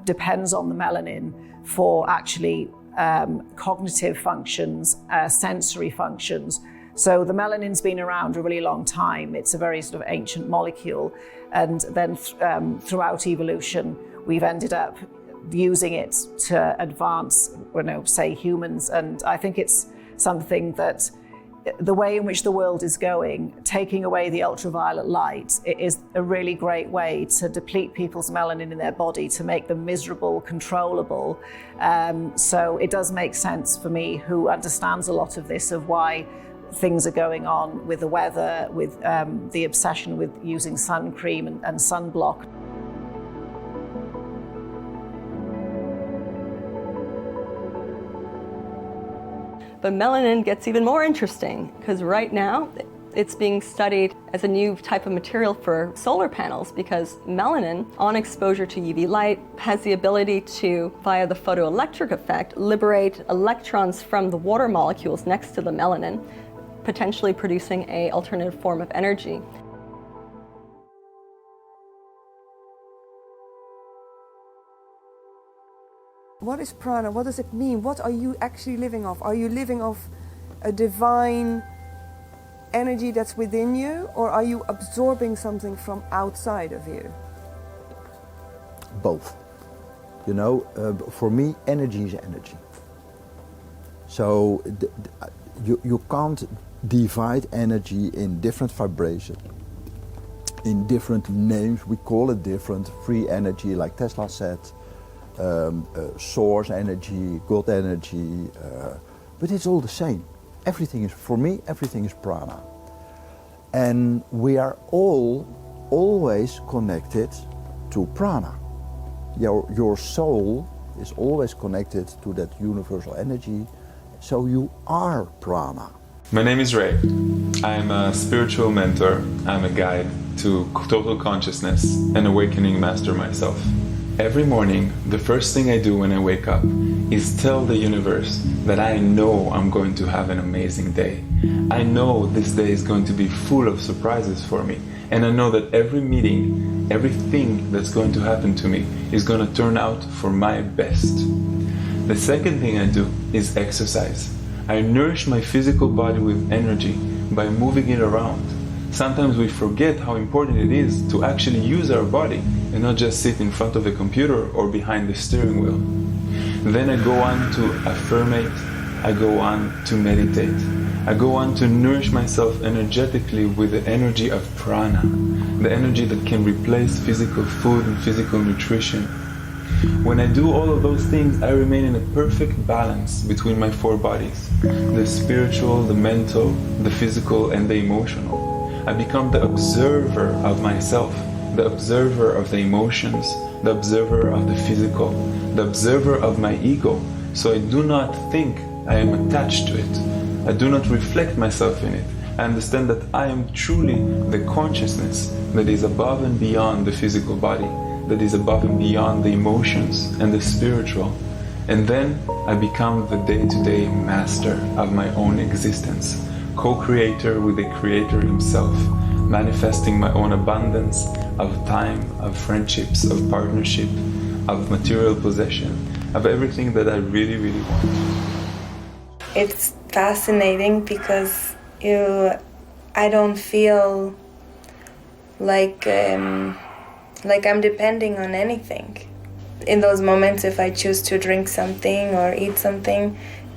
depends on the melanin for actually cognitive functions, sensory functions. So the melanin's been around a really long time. It's a very sort of ancient molecule. And then throughout evolution, we've ended up using it to advance, say, humans. And I think it's something that The way in which the world is going, taking away the ultraviolet light, it is a really great way to deplete people's melanin in their body, to make them miserable, controllable. So it does make sense for me, who understands a lot of this, of why things are going on with the weather, with the obsession with using sun cream and sunblock. But melanin gets even more interesting, because right now it's being studied as a new type of material for solar panels, because melanin, on exposure to UV light, has the ability to, via the photoelectric effect, liberate electrons from the water molecules next to the melanin, potentially producing an alternative form of energy. What is prana? What does it mean? What are you actually living off? Are you living off a divine energy that's within you, or are you absorbing something from outside of you? Both. You know, for me, energy is energy. So you can't divide energy in different vibrations, in different names. We call it different. Free energy, like Tesla said. Source energy, God energy, but it's all the same. Everything is, for me, everything is prana. And we are all always connected to prana. Your soul is always connected to that universal energy, so you are prana. My name is Ray. I'm a spiritual mentor. I'm a guide to total consciousness and awakening master myself. Every morning, the first thing I do when I wake up is tell the universe that I know I'm going to have an amazing day. I know this day is going to be full of surprises for me. And I know that every meeting, everything that's going to happen to me is going to turn out for my best. The second thing I do is exercise. I nourish my physical body with energy by moving it around. Sometimes we forget how important it is to actually use our body and not just sit in front of a computer or behind the steering wheel. Then I go on to affirmate, I go on to meditate. I go on to nourish myself energetically with the energy of prana, the energy that can replace physical food and physical nutrition. When I do all of those things, I remain in a perfect balance between my four bodies, the spiritual, the mental, the physical, and the emotional. I become the observer of myself, the observer of the emotions, the observer of the physical, the observer of my ego. So I do not think I am attached to it. I do not reflect myself in it. I understand that I am truly the consciousness that is above and beyond the physical body, that is above and beyond the emotions and the spiritual. And then I become the day-to-day master of my own existence, co-creator with the creator himself, manifesting my own abundance of time, of friendships, of partnership, of material possession, of everything that I really, really want. It's fascinating because I don't feel like I'm depending on anything. In those moments, if I choose to drink something or eat something,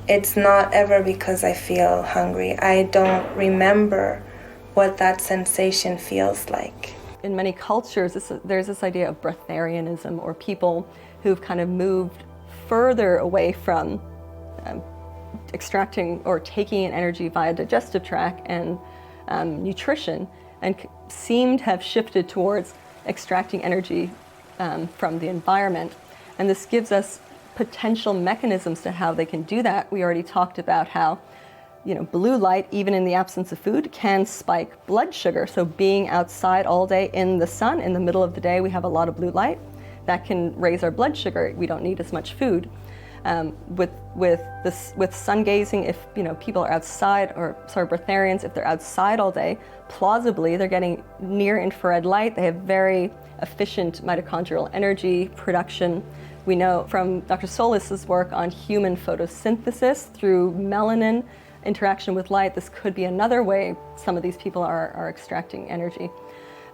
it's not ever because I feel hungry. I don't remember what that sensation feels like. In many cultures, there's this idea of breatharianism, or people who've kind of moved further away from extracting or taking in energy via digestive tract and nutrition, and seem to have shifted towards extracting energy from the environment. And this gives us potential mechanisms to how they can do that. We already talked about how, blue light, even in the absence of food, can spike blood sugar. So being outside all day in the sun, in the middle of the day, we have a lot of blue light. That can raise our blood sugar. We don't need as much food. With sun gazing, if people are outside, breatharians, if they're outside all day, plausibly they're getting near infrared light. They have very efficient mitochondrial energy production. We know from Dr. Solis's work on human photosynthesis through melanin interaction with light, this could be another way some of these people are extracting energy.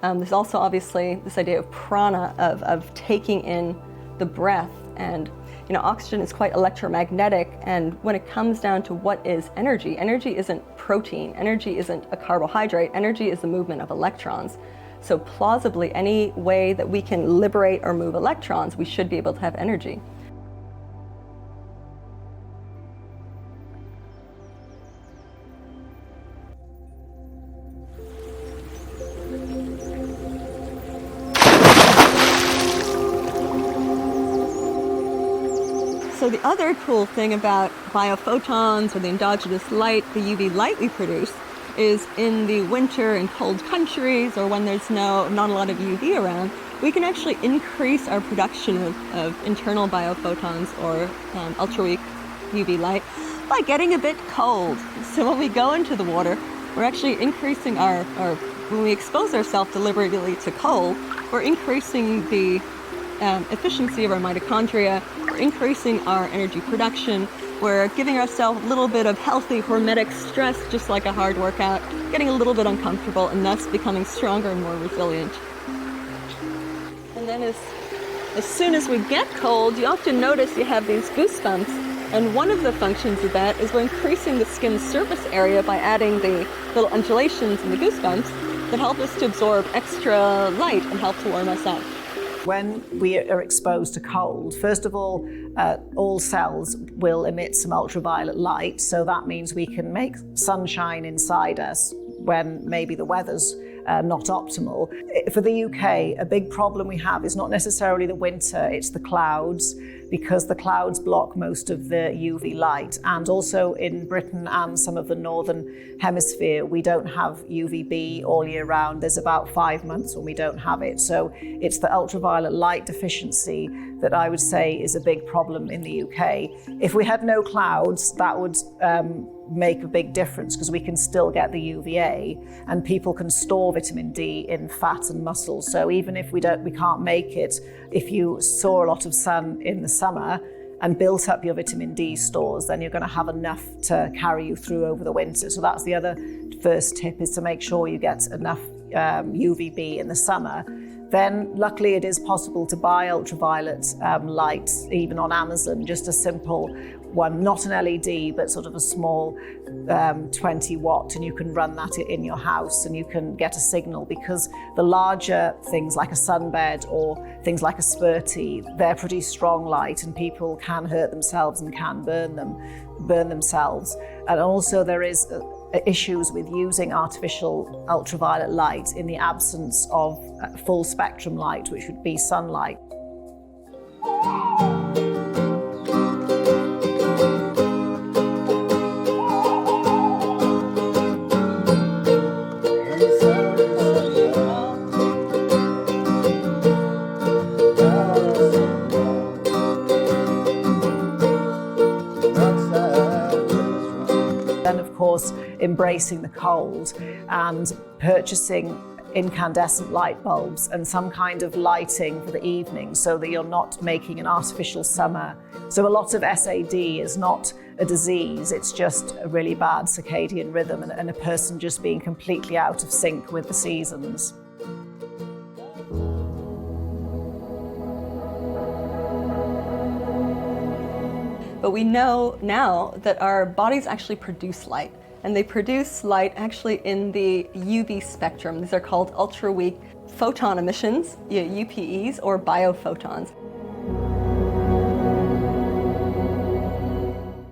There's also obviously this idea of prana, of taking in the breath. And oxygen is quite electromagnetic, and when it comes down to what is energy, energy isn't protein, energy isn't a carbohydrate, energy is the movement of electrons. So plausibly, any way that we can liberate or move electrons, we should be able to have energy. So the other cool thing about biophotons or the endogenous light, the UV light we produce, is in the winter in cold countries or when there's not a lot of UV around, we can actually increase our production of internal biophotons or ultra-weak UV light by getting a bit cold. So when we go into the water, we're actually increasing when we expose ourselves deliberately to cold, we're increasing the efficiency of our mitochondria, we're increasing our energy production, we're giving ourselves a little bit of healthy hormetic stress, just like a hard workout, getting a little bit uncomfortable and thus becoming stronger and more resilient. And then as soon as we get cold, you often notice you have these goosebumps, and one of the functions of that is we're increasing the skin's surface area by adding the little undulations in the goosebumps that help us to absorb extra light and help to warm us up. When we are exposed to cold, first of all cells will emit some ultraviolet light, so that means we can make sunshine inside us when maybe the weather's not optimal. For the UK, a big problem we have is not necessarily the winter, it's the clouds, because the clouds block most of the UV light. And also in Britain and some of the northern hemisphere, we don't have UVB all year round. There's about 5 months when we don't have it. So it's the ultraviolet light deficiency that I would say is a big problem in the UK. If we had no clouds, that would make a big difference, because we can still get the UVA and people can store vitamin D in fat and muscle. So even if we can't make it, if you saw a lot of sun in the summer and built up your vitamin D stores, then you're going to have enough to carry you through over the winter. So that's the other first tip, is to make sure you get enough UVB in the summer. Then luckily it is possible to buy ultraviolet light even on Amazon, just a simple one, not an LED, but sort of a small 20 watt, and you can run that in your house and you can get a signal, because the larger things like a sunbed or things like a Sperti, they're pretty strong light and people can hurt themselves and can burn themselves. And also there is issues with using artificial ultraviolet light in the absence of full spectrum light, which would be sunlight. Then, of course, embracing the cold and purchasing incandescent light bulbs and some kind of lighting for the evening, so that you're not making an artificial summer. So a lot of SAD is not a disease, it's just a really bad circadian rhythm and a person just being completely out of sync with the seasons. But we know now that our bodies actually produce light, and they produce light actually in the UV spectrum. These are called ultra-weak photon emissions, UPEs, or biophotons.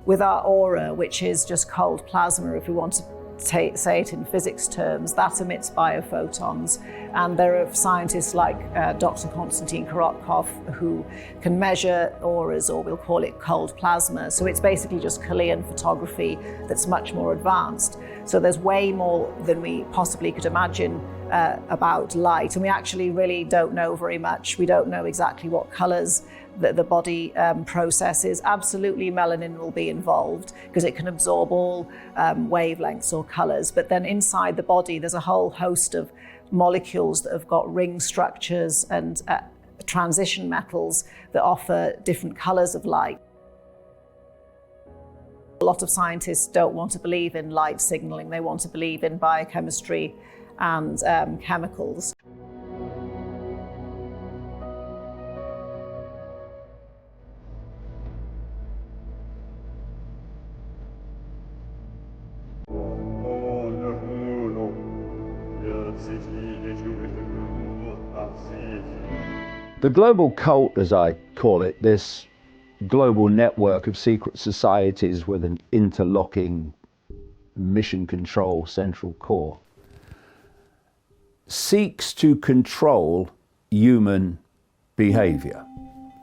With our aura, which is just cold plasma, if we want to say it in physics terms, that emits biophotons. And there are scientists like Dr. Konstantin Korotkov who can measure auras, or we'll call it cold plasma. So it's basically just Kirlian photography that's much more advanced. So there's way more than we possibly could imagine about light. And we actually really don't know very much. We don't know exactly what colors that the body processes. Absolutely melanin will be involved because it can absorb all wavelengths or colors. But then inside the body, there's a whole host of molecules that have got ring structures and transition metals that offer different colors of light. A lot of scientists don't want to believe in light signaling. They want to believe in biochemistry and chemicals. The global cult, as I call it, this global network of secret societies with an interlocking mission control central core, seeks to control human behavior.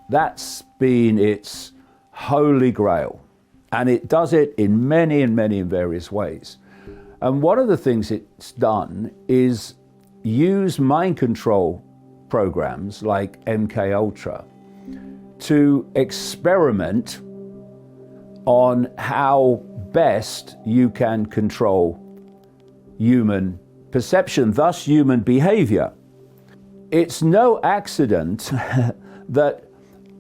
That's been its holy grail. And it does it in many and various ways. And one of the things it's done is use mind control programs like MKUltra to experiment on how best you can control human perception, thus human behavior. It's no accident that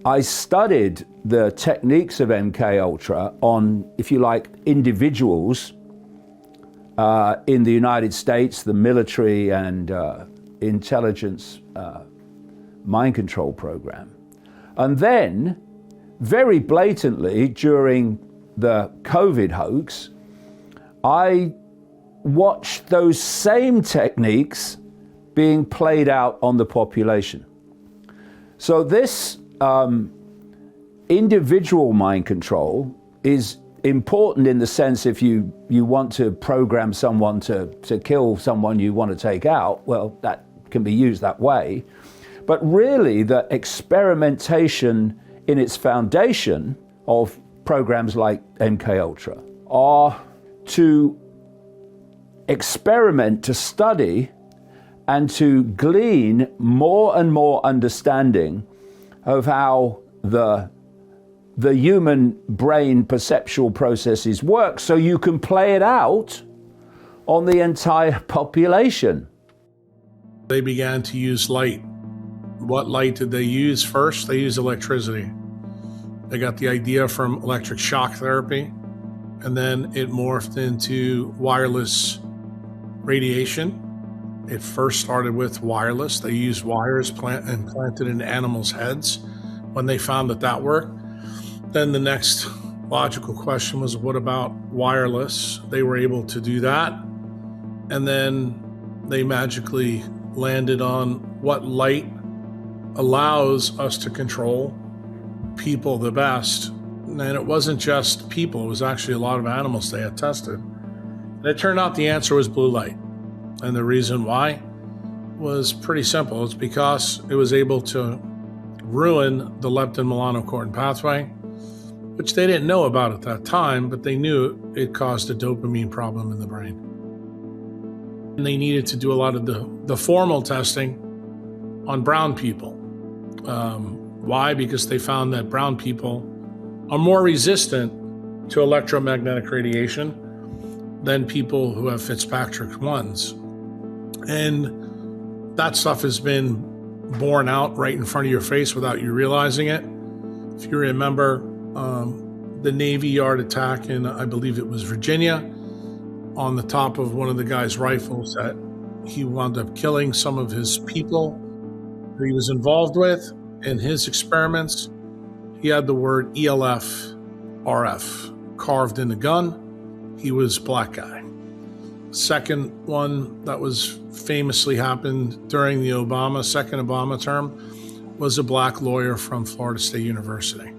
I studied the techniques of MKUltra on, if you like, individuals in the United States, the military and intelligence mind control program. And then, very blatantly, during the COVID hoax, I watched those same techniques being played out on the population. So this individual mind control is important in the sense if you want to program someone to kill someone you want to take out, well, that can be used that way. But really the experimentation in its foundation of programs like MKUltra are to experiment, to study, and to glean more and more understanding of how the human brain perceptual processes work, so you can play it out on the entire population. They began to use light. What light did they use first? They used electricity. They got the idea from electric shock therapy, and then it morphed into wireless radiation. It first started with wireless. They used wires implanted in animals' heads. When they found that worked, then the next logical question was, what about wireless? They were able to do that. And then they magically landed on what light allows us to control people the best. And it wasn't just people, it was actually a lot of animals they had tested. And it turned out the answer was blue light. And the reason why was pretty simple. It's because it was able to ruin the leptin-melanocortin pathway, which they didn't know about at that time, but they knew it caused a dopamine problem in the brain. And they needed to do a lot of the formal testing on brown people. Why? Because they found that brown people are more resistant to electromagnetic radiation than people who have Fitzpatrick 1s. And that stuff has been borne out right in front of your face without you realizing it. If you remember the Navy Yard attack in, I believe it was Virginia, on the top of one of the guy's rifles, that he wound up killing some of his people who he was involved with. In his experiments, he had the word ELF RF carved in the gun. He was a black guy. Second one that was famously happened during the second Obama term, was a black lawyer from Florida State University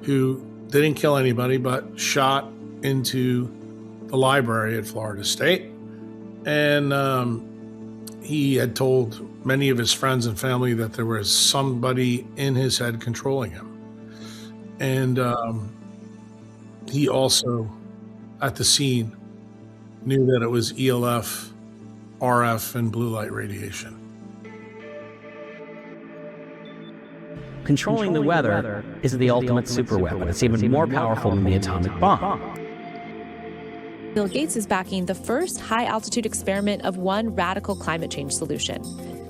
who didn't kill anybody but shot into the library at Florida State. And he had told many of his friends and family that there was somebody in his head controlling him. And he also, at the scene, knew that it was ELF, RF, and blue light radiation. Controlling the weather is the ultimate superweapon. It's even more powerful than the atomic bomb. Bill Gates is backing the first high-altitude experiment of one radical climate change solution,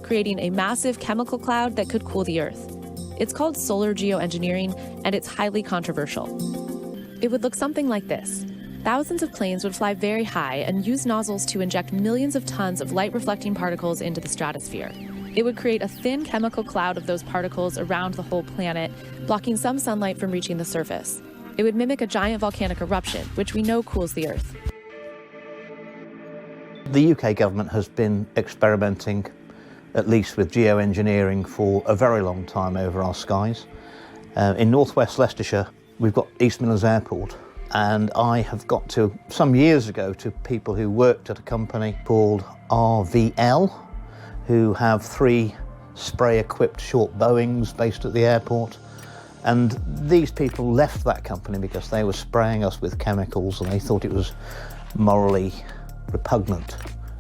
creating a massive chemical cloud that could cool the Earth. It's called solar geoengineering, and it's highly controversial. It would look something like this. Thousands of planes would fly very high and use nozzles to inject millions of tons of light-reflecting particles into the stratosphere. It would create a thin chemical cloud of those particles around the whole planet, blocking some sunlight from reaching the surface. It would mimic a giant volcanic eruption, which we know cools the Earth. The UK government has been experimenting, at least with geoengineering, for a very long time over our skies. In northwest Leicestershire, we've got East Midlands Airport, and I have got to, some years ago, to people who worked at a company called RVL, who have 3 spray-equipped short Boeings based at the airport. And these people left that company because they were spraying us with chemicals and they thought it was morally repugnant.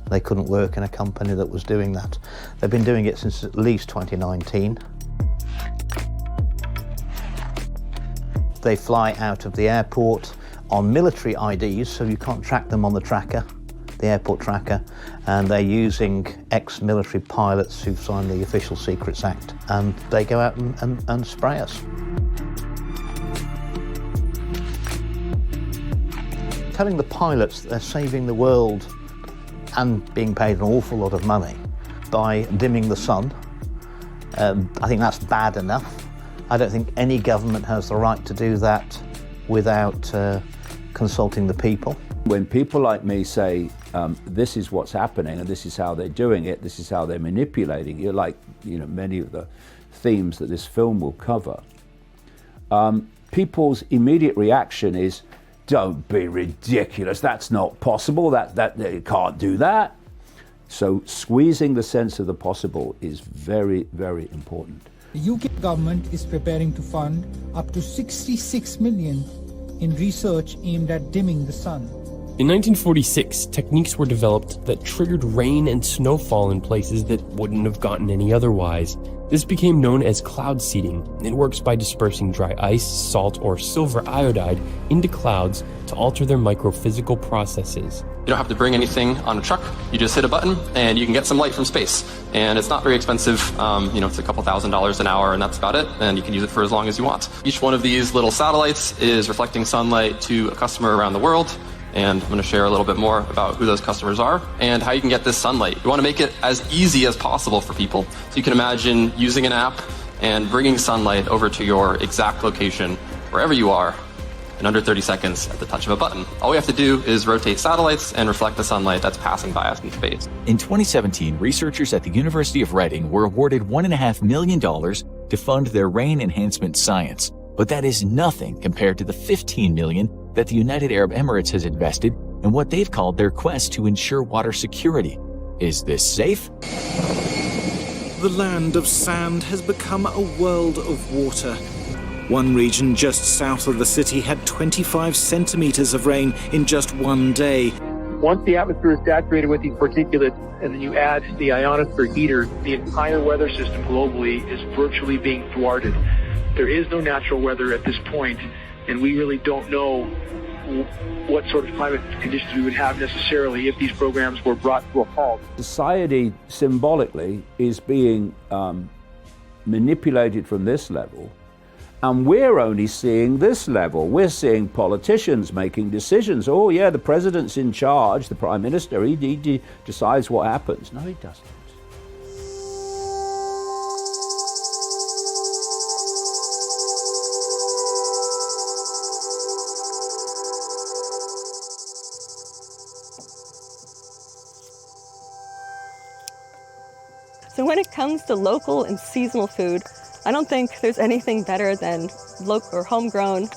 They couldn't work in a company that was doing that. They've been doing it since at least 2019. They fly out of the airport on military IDs, so you can't track them on the tracker, the airport tracker, and they're using ex-military pilots who've signed the Official Secrets Act, and they go out and spray us. Telling the pilots that they're saving the world and being paid an awful lot of money by dimming the sun, I think that's bad enough. I don't think any government has the right to do that without consulting the people. When people like me say, this is what's happening and this is how they're doing it, this is how they're manipulating it, like many of the themes that this film will cover, people's immediate reaction is, don't be ridiculous, that's not possible, that you can't do that. So squeezing the sense of the possible is very, very important. The UK government is preparing to fund up to 66 million in research aimed at dimming the sun. In 1946, techniques were developed that triggered rain and snowfall in places that wouldn't have gotten any otherwise. This became known as cloud seeding. It works by dispersing dry ice, salt, or silver iodide into clouds to alter their microphysical processes. You don't have to bring anything on a truck. You just hit a button and you can get some light from space. And it's not very expensive. It's a couple $1,000s an hour and that's about it. And you can use it for as long as you want. Each one of these little satellites is reflecting sunlight to a customer around the world. And I'm going to share a little bit more about who those customers are and how you can get this sunlight. You want to make it as easy as possible for people. So you can imagine using an app and bringing sunlight over to your exact location, wherever you are, in under 30 seconds at the touch of a button. All we have to do is rotate satellites and reflect the sunlight that's passing by us in space. In 2017, researchers at the University of Reading were awarded $1.5 million to fund their rain enhancement science. But that is nothing compared to the $15 million that the United Arab Emirates has invested in what they've called their quest to ensure water security. Is this safe? The land of sand has become a world of water. One region just south of the city had 25 centimeters of rain in just one day. Once the atmosphere is saturated with these particulates, and then you add the ionosphere heater, the entire weather system globally is virtually being thwarted. There is no natural weather at this point, and we really don't know what sort of climate conditions we would have necessarily if these programs were brought to a halt. Society symbolically is being manipulated from this level, and we're only seeing this level. We're seeing politicians making decisions. Oh yeah, the president's in charge, the prime minister, he decides what happens. No, he doesn't. So when it comes to local and seasonal food, I don't think there's anything better than local or homegrown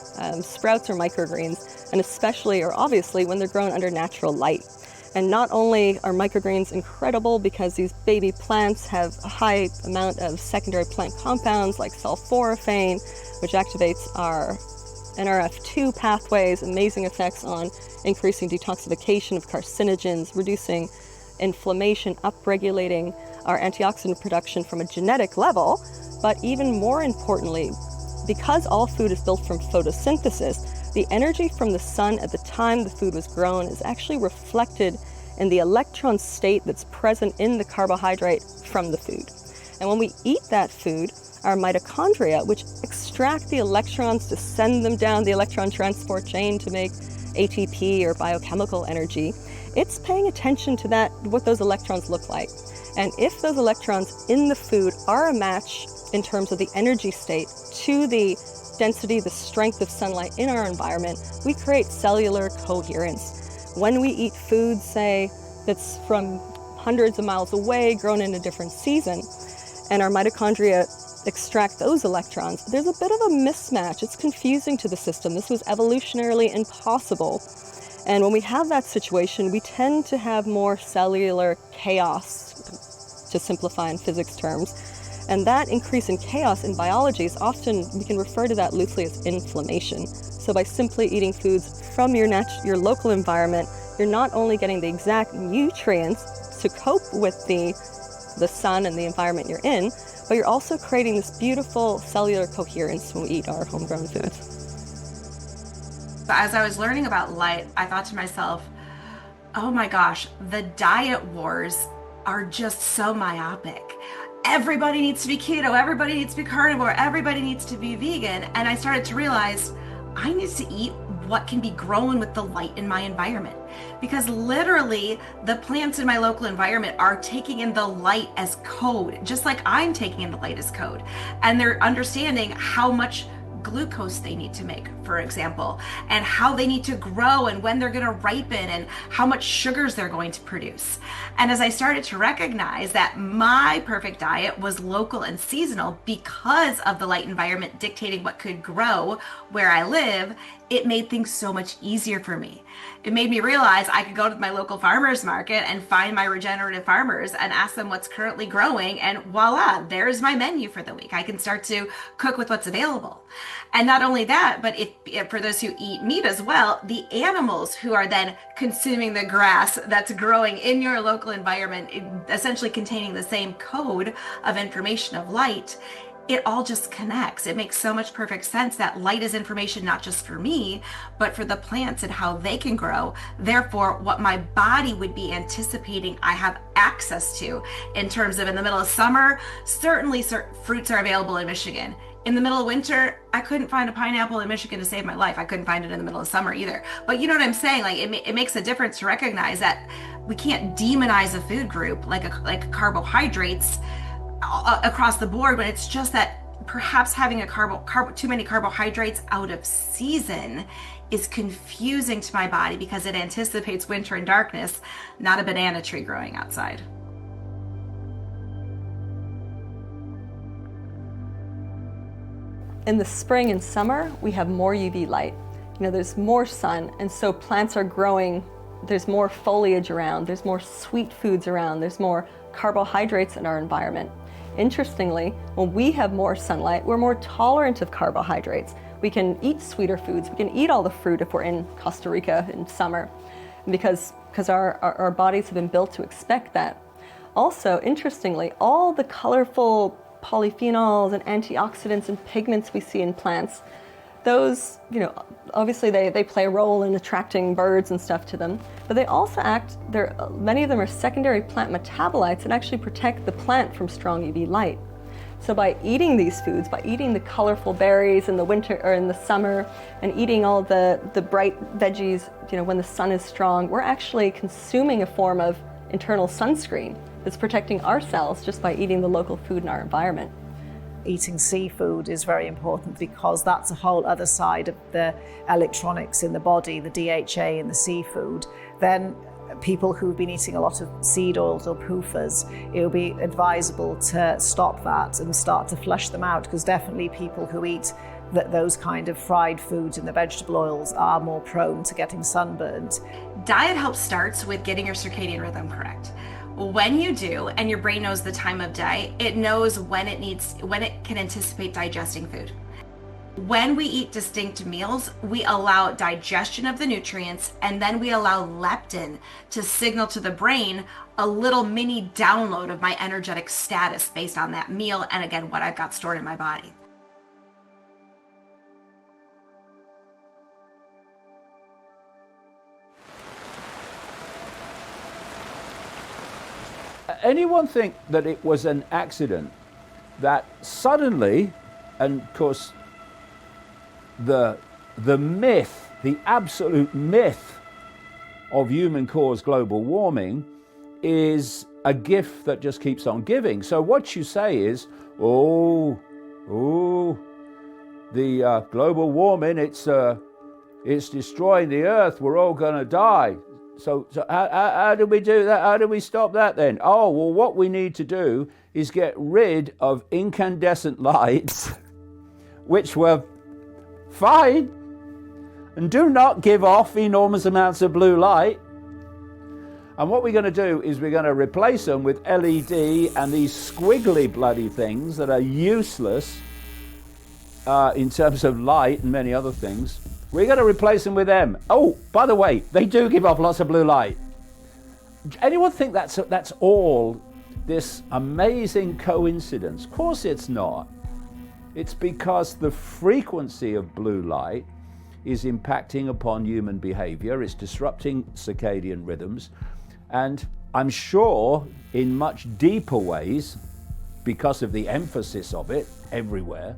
sprouts or microgreens, and especially or obviously when they're grown under natural light. And not only are microgreens incredible because these baby plants have a high amount of secondary plant compounds like sulforaphane, which activates our NRF2 pathways, amazing effects on increasing detoxification of carcinogens, reducing inflammation, upregulating our antioxidant production from a genetic level. But even more importantly, because all food is built from photosynthesis, the energy from the sun at the time the food was grown is actually reflected in the electron state that's present in the carbohydrate from the food. And when we eat that food, our mitochondria, which extract the electrons to send them down the electron transport chain to make ATP or biochemical energy, it's paying attention to that, what those electrons look like. And if those electrons in the food are a match in terms of the energy state to the density, the strength of sunlight in our environment, we create cellular coherence. When we eat foods, say, that's from hundreds of miles away, grown in a different season, and our mitochondria extract those electrons. There's a bit of a mismatch. It's confusing to the system. This was evolutionarily impossible. And when we have that situation, we tend to have more cellular chaos, to simplify in physics terms. And that increase in chaos in biology is often, we can refer to that loosely as inflammation. So by simply eating foods from your local environment, you're not only getting the exact nutrients to cope with the sun and the environment you're in, but you're also creating this beautiful cellular coherence when we eat our homegrown foods. As I was learning about light, I thought to myself, oh my gosh, the diet wars are just so myopic. Everybody needs to be keto, everybody needs to be carnivore, everybody needs to be vegan. And I started to realize I need to eat what can be grown with the light in my environment. Because literally the plants in my local environment are taking in the light as code, just like I'm taking in the light as code. And they're understanding how much glucose they need to make, for example, and how they need to grow and when they're going to ripen and how much sugars they're going to produce. And as I started to recognize that my perfect diet was local and seasonal because of the light environment dictating what could grow where I live, it made things so much easier for me. It made me realize I could go to my local farmers market and find my regenerative farmers and ask them what's currently growing, and voila, there's my menu for the week. I can start to cook with what's available. And not only that, but for those who eat meat as well, the animals who are then consuming the grass that's growing in your local environment, essentially containing the same code of information of light, it all just connects. It makes so much perfect sense that light is information not just for me, but for the plants and how they can grow. Therefore, what my body would be anticipating I have access to in terms of in the middle of summer, certainly fruits are available in Michigan. In the middle of winter, I couldn't find a pineapple in Michigan to save my life. I couldn't find it in the middle of summer either. But you know what I'm saying? Like it makes a difference to recognize that we can't demonize a food group like carbohydrates across the board, but it's just that perhaps having too many carbohydrates out of season is confusing to my body because it anticipates winter and darkness, not a banana tree growing outside. In the spring and summer, we have more UV light. You know, there's more sun, and so plants are growing. There's more foliage around, there's more sweet foods around, there's more carbohydrates in our environment. Interestingly, when we have more sunlight, we're more tolerant of carbohydrates. We can eat sweeter foods, we can eat all the fruit if we're in Costa Rica in summer, because our bodies have been built to expect that. Also, interestingly, all the colorful polyphenols and antioxidants and pigments we see in plants, those, you know, obviously they play a role in attracting birds and stuff to them, but they also many of them are secondary plant metabolites that actually protect the plant from strong UV light. So by eating these foods, by eating the colorful berries in the winter or in the summer, and eating all the bright veggies, you know, when the sun is strong, we're actually consuming a form of internal sunscreen that's protecting our cells just by eating the local food in our environment. Eating seafood is very important because that's a whole other side of the electronics in the body, the DHA in the seafood. Then people who've been eating a lot of seed oils or PUFAs, it will be advisable to stop that and start to flush them out, because definitely people who eat those kind of fried foods and the vegetable oils are more prone to getting sunburned. Diet help starts with getting your circadian rhythm correct. When you do, and your brain knows the time of day, it knows when it can anticipate digesting food. When we eat distinct meals, we allow digestion of the nutrients, and then we allow leptin to signal to the brain a little mini download of my energetic status based on that meal, and again, what I've got stored in my body. Anyone think that it was an accident that suddenly, and of course the myth, the absolute myth of human-caused global warming is a gift that just keeps on giving. So what you say is, the global warming, it's destroying the earth, we're all going to die. So how do we do that? How do we stop that then? Oh, well, what we need to do is get rid of incandescent lights, which were fine, and do not give off enormous amounts of blue light. And what we're going to do is we're going to replace them with LED and these squiggly bloody things that are useless in terms of light and many other things. We're going to replace them with them. Oh, by the way, they do give off lots of blue light. Anyone think that's all this amazing coincidence? Of course it's not. It's because the frequency of blue light is impacting upon human behavior. It's disrupting circadian rhythms. And I'm sure in much deeper ways, because of the emphasis of it everywhere,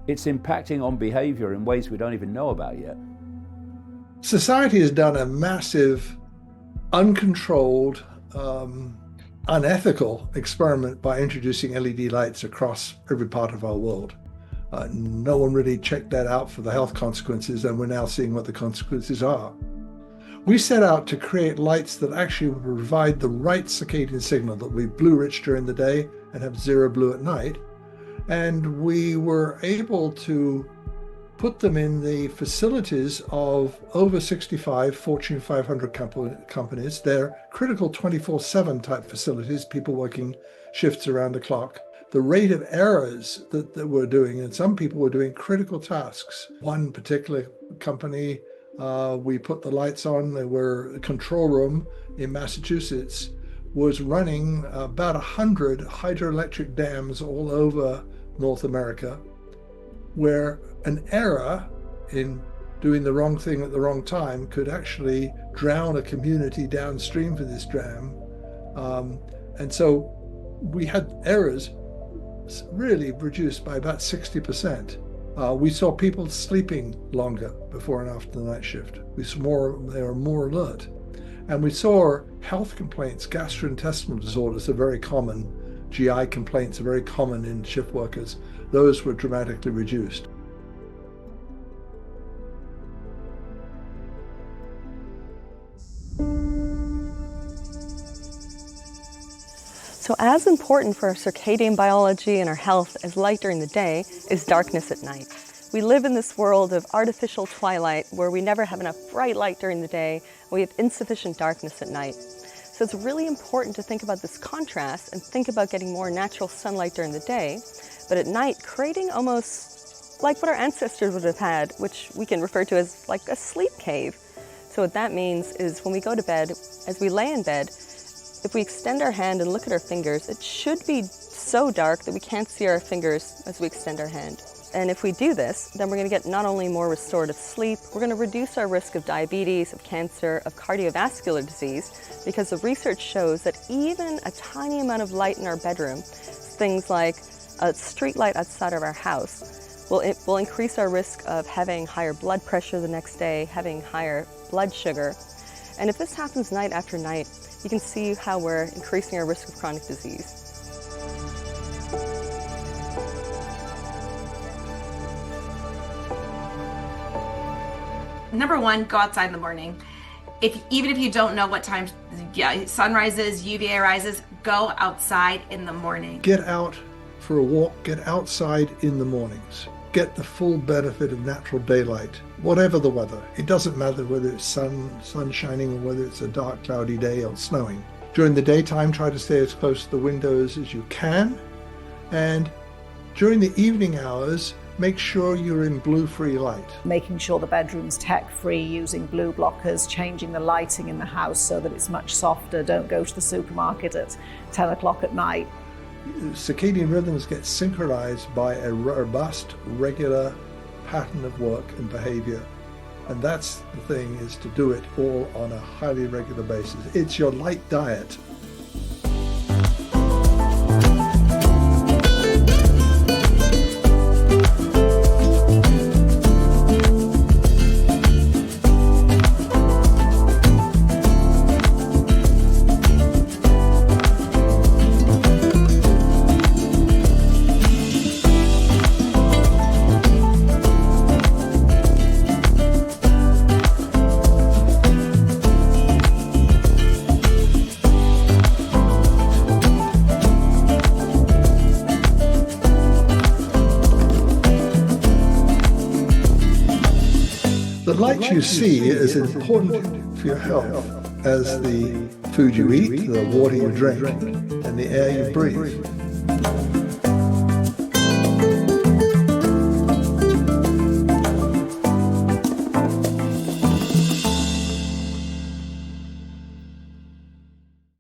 it's impacting on behavior in ways we don't even know about yet. Society has done a massive, uncontrolled, unethical experiment by introducing LED lights across every part of our world. No one really checked that out for the health consequences, and we're now seeing what the consequences are. We set out to create lights that actually would provide the right circadian signal, that will be blue rich during the day and have zero blue at night. And we were able to put them in the facilities of over 65 Fortune 500 companies. They're critical 24/7 type facilities, people working shifts around the clock. The rate of errors that we're doing, and some people were doing critical tasks. One particular company, we put the lights on, they were a control room in Massachusetts, was running about 100 hydroelectric dams all over North America, where an error in doing the wrong thing at the wrong time could actually drown a community downstream for this dam. And so we had errors really reduced by about 60%. We saw people sleeping longer before and after the night shift. They were more alert. And we saw health complaints, gastrointestinal disorders are very common. GI complaints are very common in shift workers. Those were dramatically reduced. So as important for our circadian biology and our health as light during the day is darkness at night. We live in this world of artificial twilight where we never have enough bright light during the day, and we have insufficient darkness at night. So it's really important to think about this contrast and think about getting more natural sunlight during the day, but at night creating almost like what our ancestors would have had, which we can refer to as like a sleep cave. So what that means is when we go to bed, as we lay in bed, if we extend our hand and look at our fingers, it should be so dark that we can't see our fingers as we extend our hand. And if we do this, then we're going to get not only more restorative sleep, we're going to reduce our risk of diabetes, of cancer, of cardiovascular disease, because the research shows that even a tiny amount of light in our bedroom, things like a street light outside of our house, will increase our risk of having higher blood pressure the next day, having higher blood sugar. And if this happens night after night, you can see how we're increasing our risk of chronic disease. Number one, go outside in the morning. Even if you don't know what time sun rises, UVA rises, go outside in the morning. Get out for a walk, get outside in the mornings. Get the full benefit of natural daylight, whatever the weather. It doesn't matter whether it's sun shining or whether it's a dark, cloudy day or snowing. During the daytime, try to stay as close to the windows as you can. And during the evening hours, make sure you're in blue-free light. Making sure the bedroom's tech-free, using blue blockers, changing the lighting in the house so that it's much softer. Don't go to the supermarket at 10 o'clock at night. Circadian rhythms get synchronized by a robust, regular pattern of work and behavior. And that's the thing, is to do it all on a highly regular basis. It's your light diet. The light you see is important for your health as the food you eat, the water you drink, and the air you breathe.